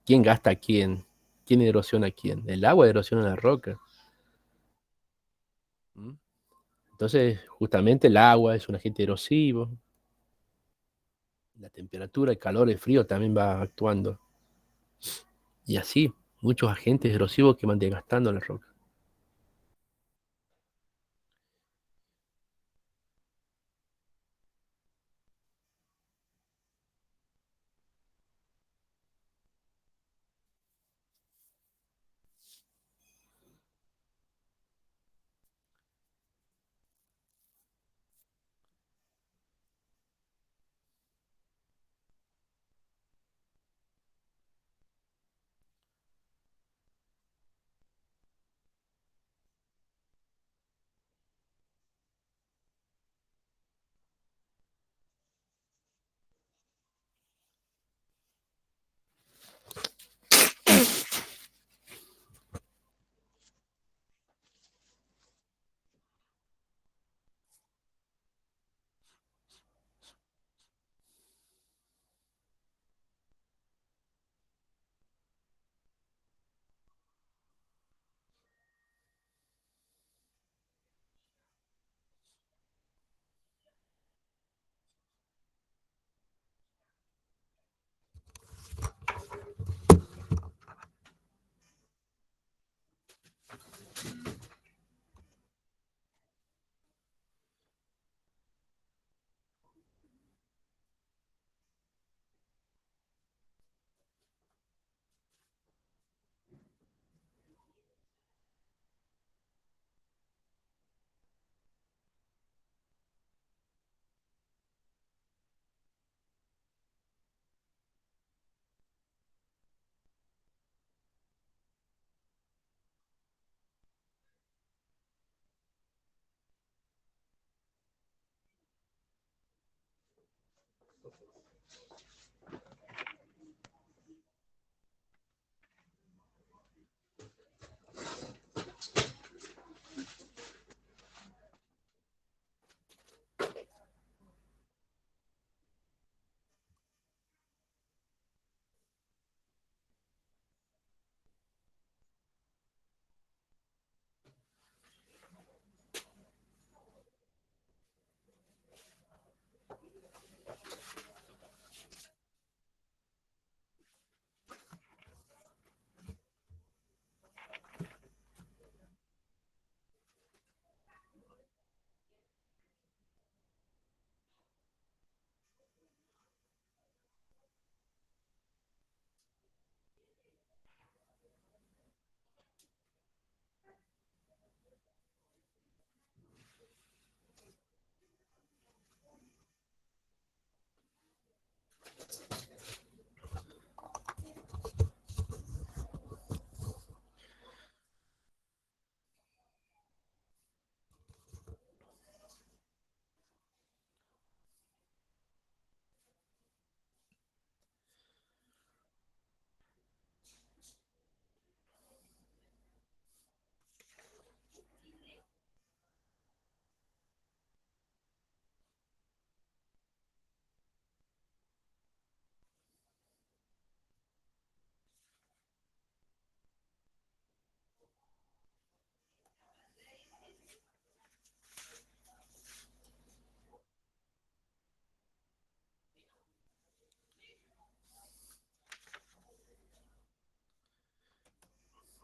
¿Quién gasta a quién? ¿Quién erosiona a quién? El agua erosiona la roca. ¿Mm? Entonces, justamente el agua es un agente erosivo. La temperatura, el calor, el frío también va actuando. Y así, muchos agentes erosivos que van desgastando la roca.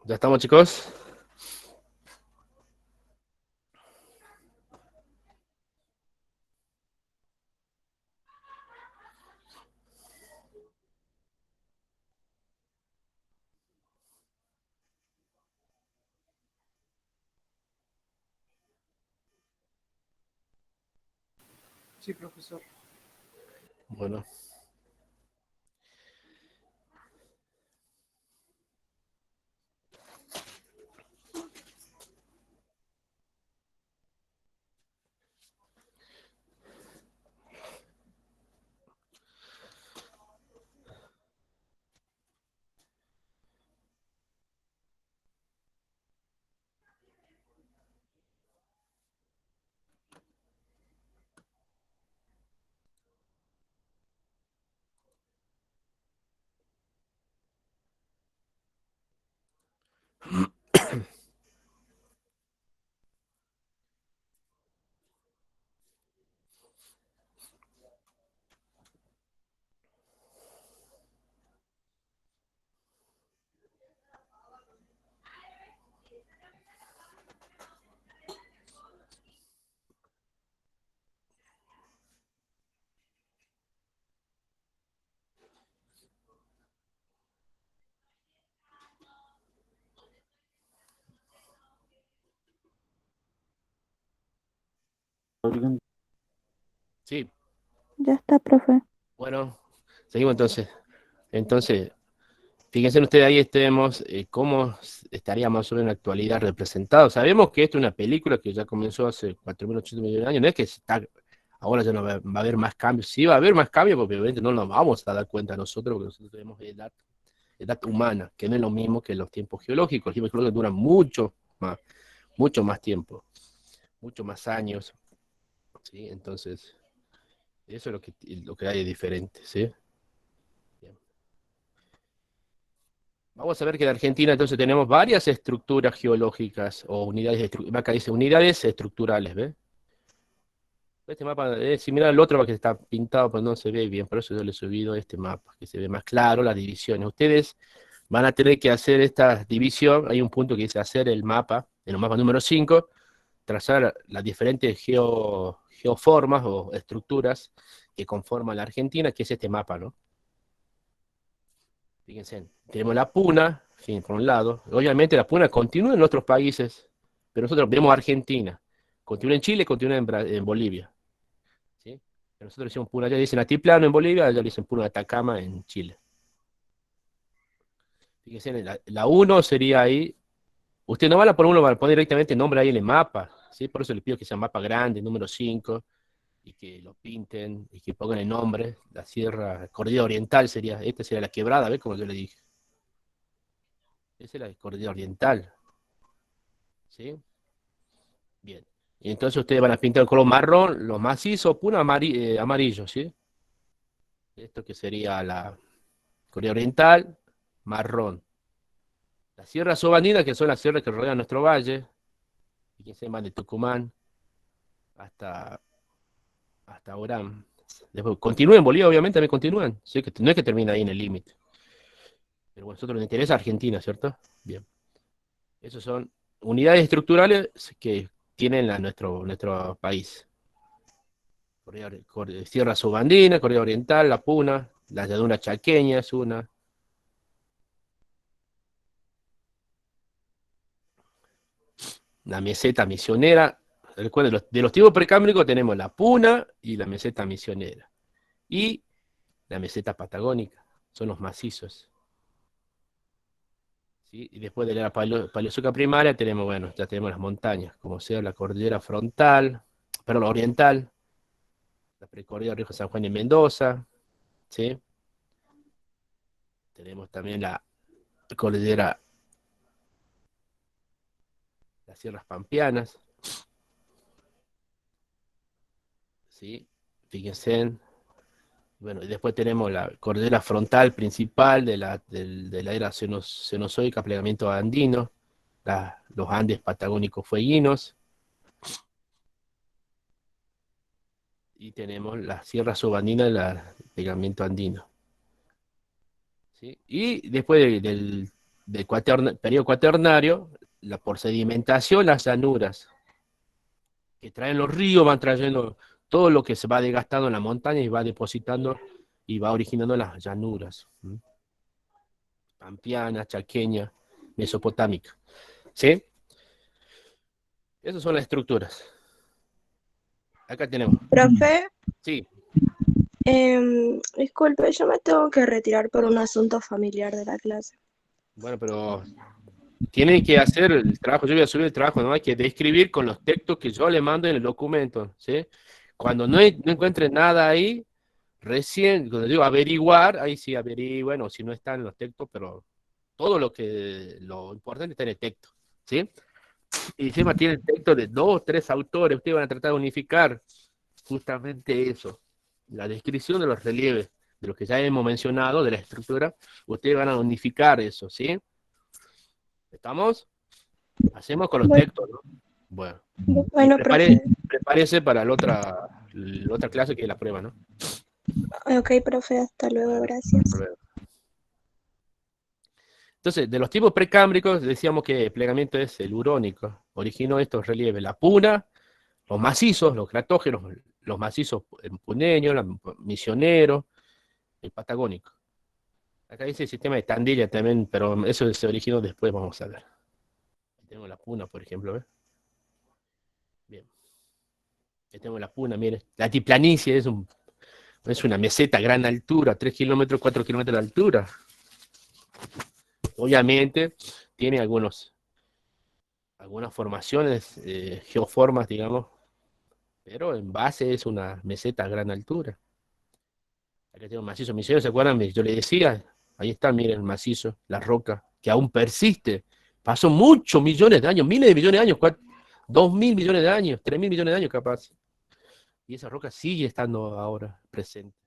¿Ya estamos, chicos? Sí, profesor. Bueno. Sí, Ya está, profe. bueno, seguimos entonces. Entonces, fíjense ustedes ahí estemos cómo estaría más o menos en la actualidad representado. Sabemos que esto es una película que ya comenzó hace 4.800 millones de años. No es que ahora ya no va a haber más cambios. Sí va a haber más cambios porque obviamente no nos vamos a dar cuenta nosotros porque nosotros tenemos edad humana, que no es lo mismo que los tiempos geológicos. Los tiempos geológicos duran mucho más tiempo, mucho más años. ¿Sí? Entonces, eso es lo que hay de diferente. ¿Sí? Bien. Vamos a ver que en Argentina entonces tenemos varias estructuras geológicas o acá dice unidades estructurales, ¿ves? Este mapa es similar al otro porque está pintado, pero no se ve bien, por eso yo le he subido este mapa, que se ve más claro las divisiones. Ustedes van a tener que hacer esta división, hay un punto que dice hacer el mapa, en el mapa número 5, trazar las diferentes geoformas o estructuras que conforman la Argentina, que es este mapa, ¿no? Fíjense, tenemos la puna, sí, por un lado. Obviamente la puna continúa en otros países, pero nosotros vemos Argentina. Continúa en Chile, continúa en Bolivia. ¿Sí? Nosotros decimos puna, allá dicen altiplano en Bolivia, allá dicen puna de Atacama en Chile. Fíjense, la 1 sería ahí. Usted no va a poner uno, va a poner directamente el nombre ahí en el mapa. ¿Sí? Por eso les pido que sea mapa grande, número 5 y que lo pinten y que pongan el nombre. La Sierra Cordillera Oriental sería, esta sería la quebrada, ¿ves? Como yo le dije. Esa es la Cordillera Oriental. ¿Sí? Bien. Y entonces ustedes van a pintar el color marrón, lo macizo, puro amarillo, ¿sí? Esto que sería la Corea Oriental, marrón. Las sierras sobandinas, que son las sierras que rodean nuestro valle, y que se van de Tucumán hasta, hasta Orán. Después continúen en Bolivia, obviamente, también continúan. ¿Sí? Que no es que termina ahí en el límite. Pero bueno, a nosotros nos interesa Argentina, ¿cierto? Bien. Esos son unidades estructurales que tienen nuestro país. Sierra Subandina, Corea Oriental, La Puna, la llanura chaqueña es una. La meseta misionera. Recuerden, de los tipos precámbricos tenemos la Puna y la meseta misionera. Y la meseta patagónica, son los macizos. ¿Sí? Y después de la paleozoica primaria tenemos, bueno, ya tenemos las montañas, como sea la cordillera frontal, perdón, oriental, la precordillera Río San Juan y Mendoza, ¿sí? Tenemos también la cordillera, las sierras pampeanas, ¿sí? Fíjense. Bueno, y después tenemos la cordillera frontal principal de la era cenozoica, plegamiento andino, los Andes patagónicos fueguinos, y tenemos la sierra subandina, el plegamiento andino. ¿Sí? Y después periodo cuaternario, por sedimentación, las llanuras que traen los ríos van trayendo todo lo que se va desgastando en la montaña y va depositando y va originando las llanuras. Pampeana, chaqueña, mesopotámica. ¿Sí? Esas son las estructuras. Acá tenemos. Profe, Sí, disculpe, yo me tengo que retirar por un asunto familiar de la clase. bueno, pero tienen que hacer el trabajo. Yo voy a subir el trabajo, ¿no? Hay que describir con los textos que yo le mando en el documento, ¿sí? Cuando no encuentren nada ahí, recién, cuando digo averiguar, ahí sí averigüen, o si no están en los textos, pero todo lo importante está en el texto, ¿sí? Y encima tiene el texto de 2 o 3 autores, ustedes van a tratar de unificar justamente eso, la descripción de los relieves, de los que ya hemos mencionado, de la estructura, ustedes van a unificar eso, ¿sí? ¿Estamos? Hacemos con los Bueno, textos, ¿no? Bueno, y bueno, profe. prepárese para la otra clase que es la prueba, ¿no? Ok, profe, hasta luego, Bueno, gracias. hasta luego. Entonces, de los tipos precámbricos, decíamos que el plegamiento es el urónico. Originó estos relieves, la puna, los macizos, los cratógenos, los macizos puneños, los misioneros, el patagónico. Acá dice el sistema de Tandilla también, pero eso se originó después, vamos a ver. Tenemos la puna, por ejemplo, ¿ves? Bien. Aquí tenemos la puna, mire. La altiplanicie es una meseta a gran altura, 3 kilómetros, 4 kilómetros de altura. Obviamente tiene algunas formaciones, geoformas, digamos, pero en base es una meseta a gran altura. Acá tengo un macizo misionero, ¿se acuerdan? Yo les decía, ahí está, miren, el macizo, la roca, que aún persiste. Pasó muchos millones de años, miles de millones de años, 2.000 millones de años, 3.000 millones de años capaz. Y esa roca sigue estando ahora presente.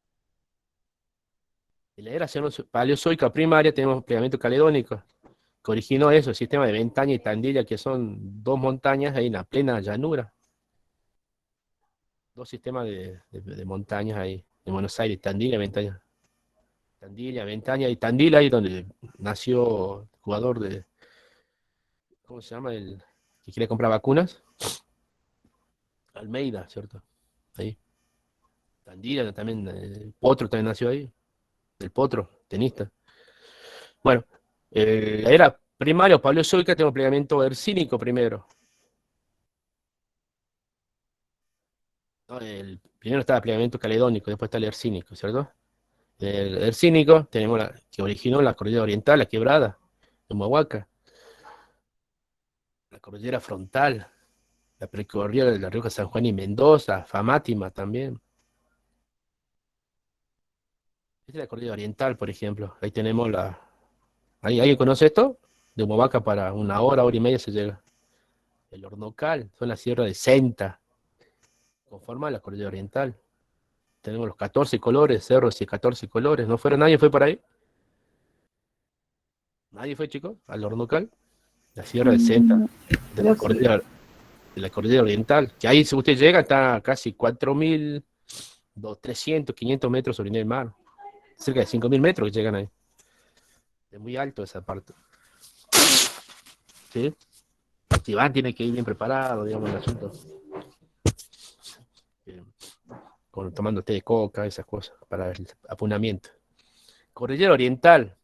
En la era paleozoica primaria tenemos plegamiento caledónico, que originó eso, el sistema de Ventaña y Tandilla, que son 2 montañas ahí en la plena llanura. 2 sistemas de montañas ahí, en Buenos Aires, Tandilla, Ventaña. Tandilla, Ventaña y Tandil, ahí donde nació el jugador ¿cómo se llama? El que quiere comprar vacunas. Almeida, ¿cierto? Ahí. Tandilla también, el Potro también nació ahí. El Potro, tenista. Bueno, la era primaria o paleozoica tengo plegamiento hercínico primero. No, primero está el plegamiento caledónico, después está el hercínico, ¿cierto? El hercínico tenemos que originó la cordillera oriental, la quebrada, en Huahuaca. La cordillera frontal, la precorría de la Rioja, San Juan y Mendoza, Famatima también. Esta es la cordillera oriental, por ejemplo. Ahí tenemos ¿Alguien conoce esto? De Humahuaca para 1 hora, 1 hora y media se llega. El Hornocal, son las sierras de Senta, conforma la cordillera oriental. Tenemos los 14 colores, cerros y 14 colores. ¿No fueron nadie? ¿Fue por ahí? ¿Nadie fue, chicos? Al Hornocal, la sierra de Senta, No, de la cordillera, oriental. Que ahí, si usted llega, está casi 4.300, 500 metros sobre el nivel del mar. Cerca de 5.000 metros que llegan ahí. Es muy alto esa parte. ¿Sí? Si van, tiene que ir bien preparado, digamos, el asunto. Tomando té de coca, esas cosas, para el apunamiento. Cordillera Oriental.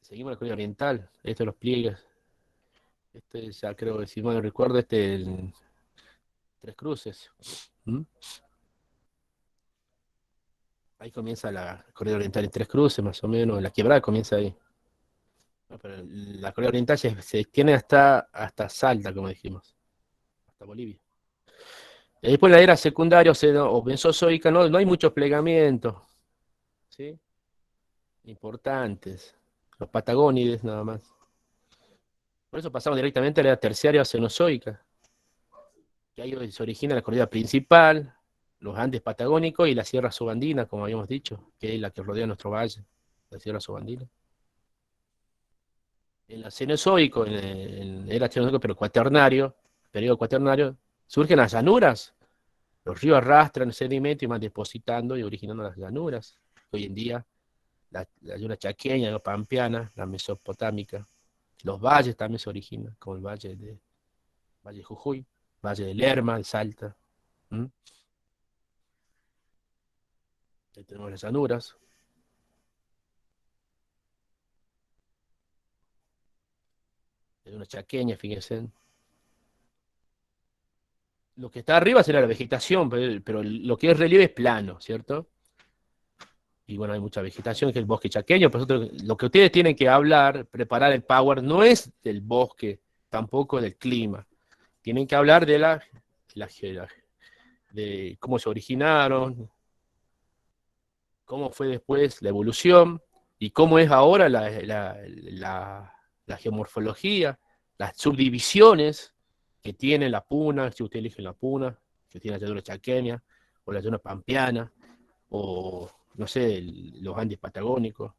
Seguimos la cordillera Oriental. Estos los pliegues. Este ya creo que, si mal no recuerdo, el Tres Cruces. ¿Mm? Ahí comienza la cordillera Oriental en Tres Cruces, más o menos. La quebrada comienza ahí. No, pero la cordillera Oriental se extiende hasta Salta, como dijimos. Hasta Bolivia. Y después la era secundaria o mesozoica, no hay muchos plegamientos, ¿sí? Importantes. Los patagónides nada más. Por eso pasamos directamente a la era terciaria o cenozoica, que ahí se origina la cordillera principal, los Andes patagónicos y la Sierra Subandina, como habíamos dicho, que es la que rodea nuestro valle, la Sierra Subandina. En la cenozoico, era cenozoico, pero cuaternario, periodo cuaternario, surgen las llanuras. Los ríos arrastran sedimento y van depositando y originando las llanuras. Hoy en día, la llanura chaqueña, la pampeana, la mesopotámica, Los valles también se originan, como el Valle de Jujuy, Valle de Lerma, de Salta. ¿Mm? Ahí tenemos las llanuras. Es una chaqueña, fíjense. Lo que está arriba será la vegetación, pero lo que es relieve es plano, ¿cierto? Y bueno, hay mucha vegetación, que es el bosque chaqueño, pero lo que ustedes tienen que hablar, preparar el power, no es del bosque, tampoco del clima. Tienen que hablar de cómo se originaron, cómo fue después la evolución y cómo es ahora la geomorfología, las subdivisiones que tiene la puna, si usted elige la puna, que tiene la llanura chaqueña, o la llanura pampeana, o no sé, los Andes patagónicos.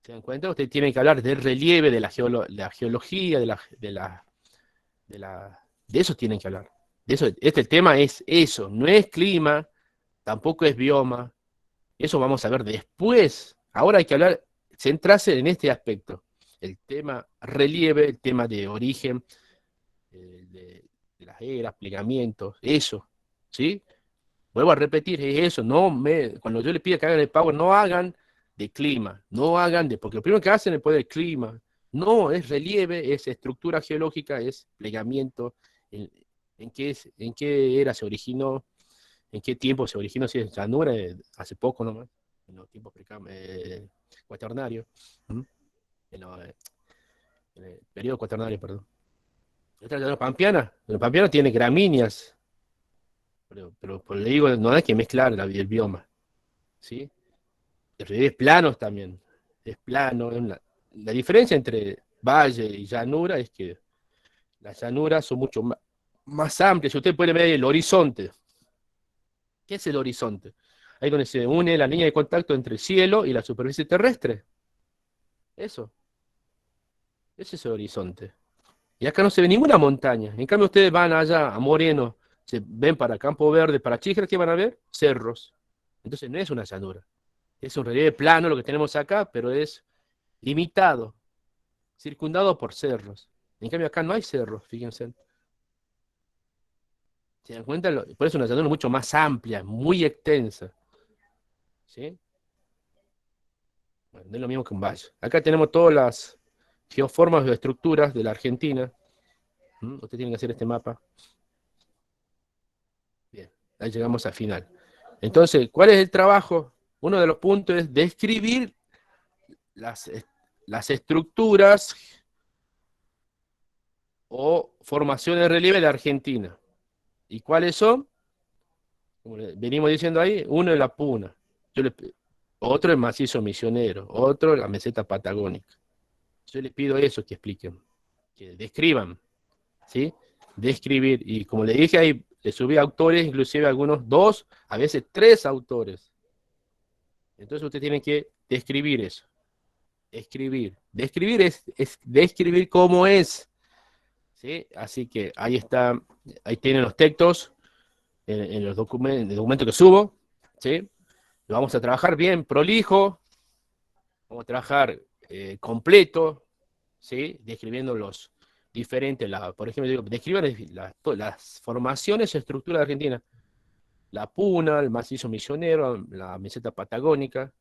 ¿Se dan cuenta? Usted tiene que hablar del relieve, de la geología, de eso tienen que hablar. De eso, este tema es eso, no es clima, tampoco es bioma. Eso vamos a ver después. Ahora hay que hablar, centrarse en este aspecto. El tema relieve, el tema de origen, de las eras, plegamientos, eso. ¿Sí? Vuelvo a repetir, es eso. Cuando yo les pido que hagan el power, no hagan de clima, no hagan porque lo primero que hacen es poner el clima. No, es relieve, es estructura geológica, es plegamiento, en qué era se originó, en qué tiempo se originó, si es llanura, hace poco nomás, en los tiempos cuaternarios, ¿m? En el periodo cuaternario, perdón. Esta llanura pampeana, la pampeana tiene gramíneas, pero le digo, no hay que mezclar el bioma, ¿sí? El relieve es plano también, es plano. La diferencia entre valle y llanura es que las llanuras son mucho más amplias. Usted puede ver el horizonte. ¿Qué es el horizonte? Ahí donde se une la línea de contacto entre el cielo y la superficie terrestre. Eso. Ese es el horizonte. Y acá no se ve ninguna montaña. En cambio, ustedes van allá a Moreno, se ven para Campo Verde, para Chijera, ¿qué van a ver? Cerros. Entonces no es una llanura. Es un relieve plano lo que tenemos acá, pero es limitado, circundado por cerros. En cambio, acá no hay cerros, fíjense. ¿Se dan cuenta? Por eso es una llanura mucho más amplia, muy extensa. ¿Sí? Bueno, no es lo mismo que un valle. Acá tenemos todas las geoformas o estructuras de la Argentina. Ustedes tienen que hacer este mapa. Bien, ahí llegamos al final. Entonces, ¿cuál es el trabajo? Uno de los puntos es describir las estructuras o formaciones de relieve de Argentina. ¿Y cuáles son? Como venimos diciendo ahí, uno es la puna, otro es macizo misionero, otro la meseta patagónica. Yo les pido eso, que expliquen, que describan, ¿sí? Describir, y como le dije ahí, le subí autores, inclusive algunos dos, a veces tres autores. Entonces usted tiene que describir eso. Escribir. Describir es describir cómo es. ¿Sí? Así que ahí está, ahí tienen los textos en los documentos que subo. ¿Sí? Lo vamos a trabajar bien, prolijo, vamos a trabajar completo, ¿sí? Describiendo los diferentes, por ejemplo, digo, describan las formaciones y estructuras de Argentina. La puna, el macizo misionero, la meseta patagónica.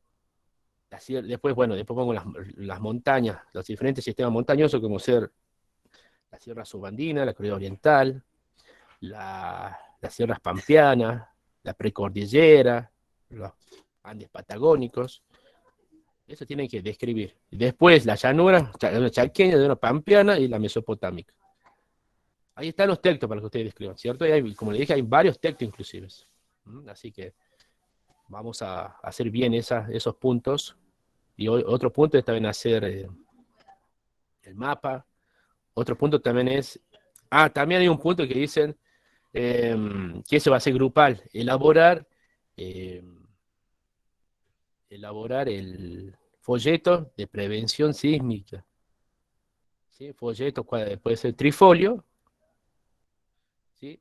Después, bueno, después pongo las montañas, los diferentes sistemas montañosos, como ser la Sierra Subandina, la Cordillera Oriental, las sierras pampeanas, la precordillera, los Andes patagónicos. Eso tienen que describir. Después la llanura chaqueña, la llanura pampeana y la mesopotámica. Ahí están los textos para que ustedes describan, ¿cierto? Y como le dije, hay varios textos inclusive. Así que vamos a hacer bien esos puntos. Y otro punto es también hacer el mapa. Otro punto también es... también hay un punto que dicen que eso va a ser grupal. Elaborar el folleto de prevención sísmica. ¿Sí? Folleto puede ser trifolio, ¿sí?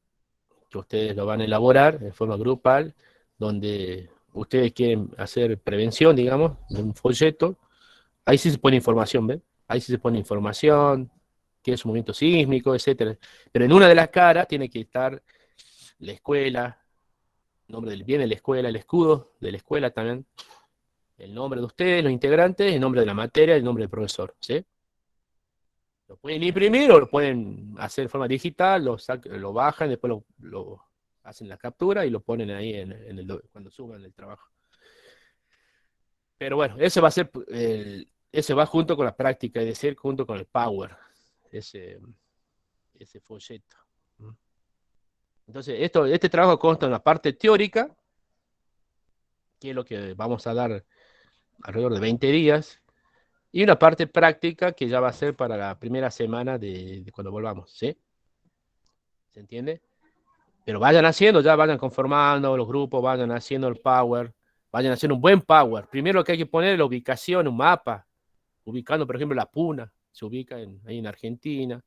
Que ustedes lo van a elaborar de forma grupal, donde ustedes quieren hacer prevención, digamos, de un folleto. Ahí sí se pone información, ¿ven? ahí sí se pone información, qué es un movimiento sísmico, etcétera. Pero en una de las caras tiene que estar la escuela, nombre del bien de la escuela, el escudo de la escuela también, el nombre de ustedes, los integrantes, el nombre de la materia, el nombre del profesor, ¿sí? Lo pueden imprimir o lo pueden hacer de forma digital, lo bajan, después lo hacen la captura y lo ponen ahí cuando suban el trabajo. Pero bueno, ese va a ser, ese va junto con la práctica, es decir, junto con el Power, ese folleto. Entonces, este trabajo consta de una parte teórica, que es lo que vamos a dar alrededor de 20 días, y una parte práctica que ya va a ser para la primera semana de cuando volvamos, ¿sí? ¿Se entiende? Pero vayan haciendo, ya vayan conformando los grupos, vayan haciendo el Power, vayan haciendo un buen Power. Primero lo que hay que poner es la ubicación, un mapa, ubicando, por ejemplo, la Puna, se ubica ahí en Argentina.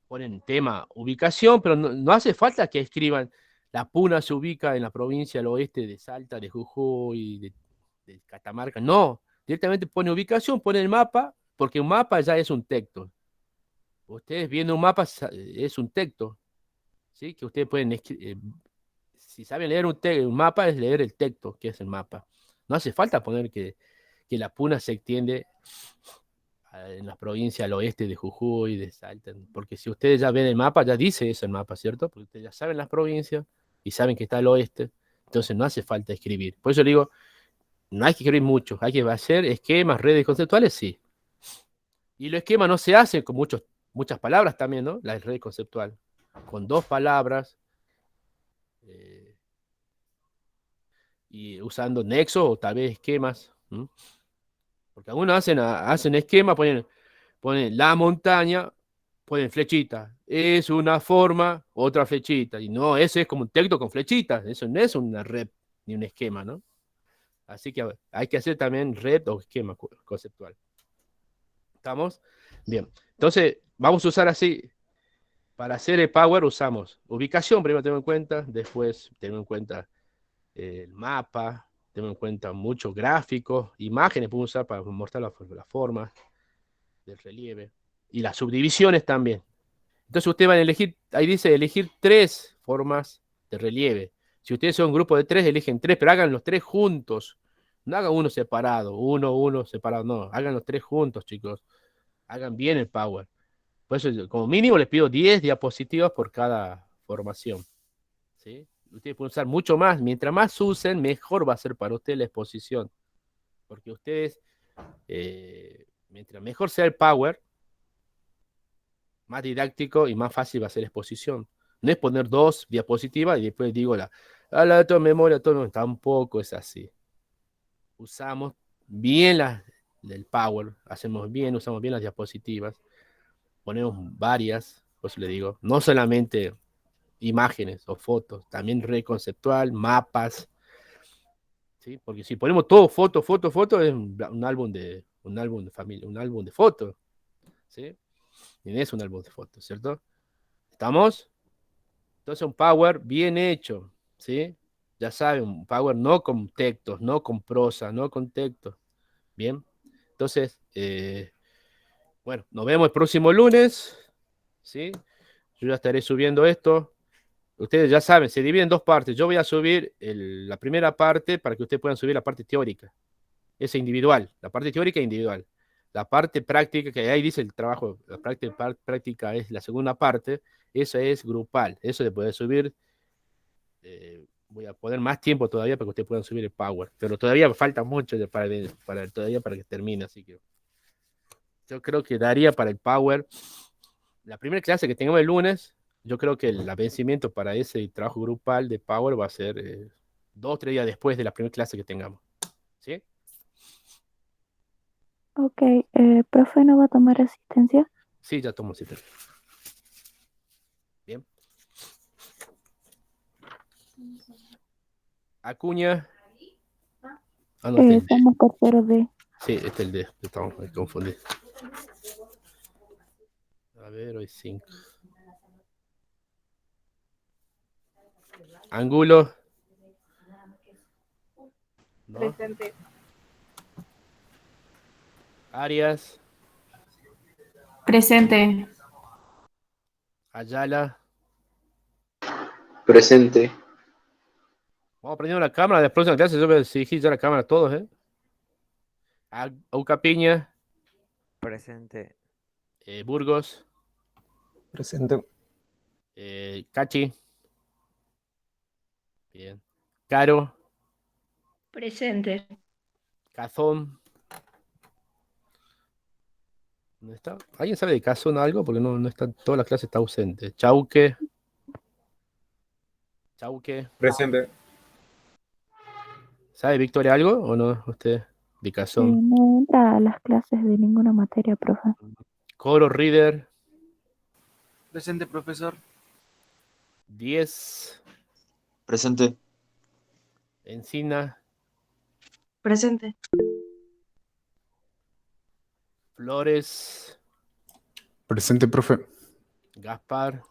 Ponen tema ubicación, pero no hace falta que escriban la Puna se ubica en la provincia al oeste de Salta, de Jujuy, de Catamarca. No, directamente pone ubicación, pone el mapa, porque un mapa ya es un texto. Ustedes viendo un mapa es un texto, ¿sí? Que ustedes pueden si saben leer un mapa, es leer el texto, que es el mapa. No hace falta poner que la Puna se extiende en las provincias al oeste de Jujuy, de Salta, porque si ustedes ya ven el mapa, ya dice eso el mapa, ¿cierto? Porque ustedes ya saben las provincias y saben que está al oeste, entonces no hace falta escribir. Por eso digo, no hay que escribir mucho, hay que hacer esquemas, redes conceptuales, sí. Y los esquemas no se hacen con muchas palabras también, ¿no? La red conceptual, con 2 palabras, y usando nexos o tal vez esquemas, ¿m? Porque algunos hacen esquema, ponen la montaña, ponen flechita. Es una forma, otra flechita. Y no, ese es como un texto con flechitas. Eso no es una red ni un esquema, ¿no? Así que hay que hacer también red o esquema conceptual. ¿Estamos? Bien. Entonces, vamos a usar así. Para hacer el Power usamos ubicación, primero tengo en cuenta, después tengo en cuenta el mapa, tengo en cuenta muchos gráficos, imágenes puedo usar para mostrar la forma del relieve y las subdivisiones también. Entonces ustedes van a elegir, ahí dice elegir 3 formas de relieve. Si ustedes son un grupo de 3, eligen 3, pero hagan los 3 juntos. No hagan uno separado, uno separado, no. Hagan los 3 juntos, chicos. Hagan bien el Power. Por eso, como mínimo, les pido 10 diapositivas por cada formación. ¿Sí? Ustedes pueden usar mucho más. Mientras más usen, mejor va a ser para ustedes la exposición. Porque ustedes, mientras mejor sea el Power, más didáctico y más fácil va a ser la exposición. No es poner 2 diapositivas y después digo la de memoria, todo, no, tampoco es así. Usamos bien el Power, usamos bien las diapositivas, ponemos varias, pues le digo, no solamente imágenes o fotos, también red conceptual, mapas, ¿sí? Porque si ponemos todo foto, es un álbum de familia, un álbum de fotos, ¿sí? Y es un álbum de fotos, ¿cierto? ¿Estamos? Entonces un Power bien hecho, ¿sí? Ya saben, un Power no con textos, no con prosa, no con textos. Bien. Entonces, bueno, nos vemos el próximo lunes, ¿sí? Yo ya estaré subiendo esto. Ustedes ya saben, se divide en 2 partes. Yo voy a subir la primera parte para que ustedes puedan subir la parte teórica. Es individual. La parte teórica es individual. La parte práctica, que ahí dice el trabajo, la práctica es la segunda parte, esa es grupal. Eso se puede subir. Voy a poner más tiempo todavía para que ustedes puedan subir el Power. Pero todavía falta mucho todavía para que termine. Así que yo creo que daría para el Power. La primera clase que tengamos el lunes, yo creo que el vencimiento para ese trabajo grupal de Power va a ser 2 o 3 días después de la primera clase que tengamos. ¿Sí? Ok, profe, ¿no va a tomar asistencia? Sí, ya tomo 7. Bien. Acuña. Ah, no, este es el D. Somos terceros de... Sí, este es el D. Estamos confundidos. A ver, hoy 5. Ángulo. ¿No? Presente. Áreas. Presente. Ayala. Presente. Vamos prendiendo la cámara. De la próxima clase yo voy a exigir ya la cámara a todos, ¿eh? Auca Piña. Presente. Burgos. Presente. Cachi. Bien. Caro. Presente. Cazón. ¿Dónde está? ¿Alguien sabe de Cazón algo? Porque no está, toda la clase está ausente. Chauque. Chauque. Presente. ¿Sabe Victoria algo o no? Usted, de Cazón. No entra a las clases de ninguna materia, profe. Coro Reader. Presente, profesor. 10. Presente. Encina. Presente. Flores. Presente, profe. Gaspar.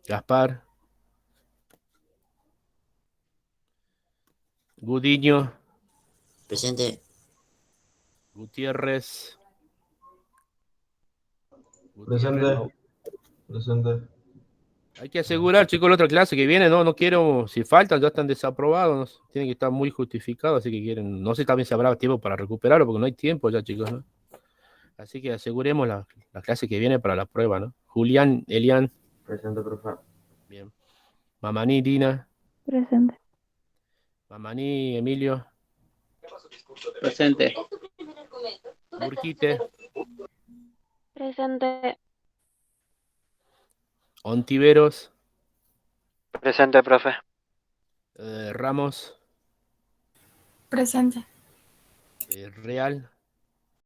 Gaspar. Gudiño. Presente. Gutiérrez. Presente. Presente. Hay que asegurar, chicos, la otra clase que viene, no quiero, si faltan, ya están desaprobados, tienen que estar muy justificados, así que quieren, no sé también si habrá tiempo para recuperarlo, porque no hay tiempo ya, chicos, ¿no? Así que aseguremos la clase que viene para la prueba, ¿no? Julián, Elian. Presente, profe. Bien. Mamaní, Dina. Presente. Mamaní, Emilio. Presente. Urquite. Presente. Ontiveros. Presente, profe. Ramos. Presente. Real.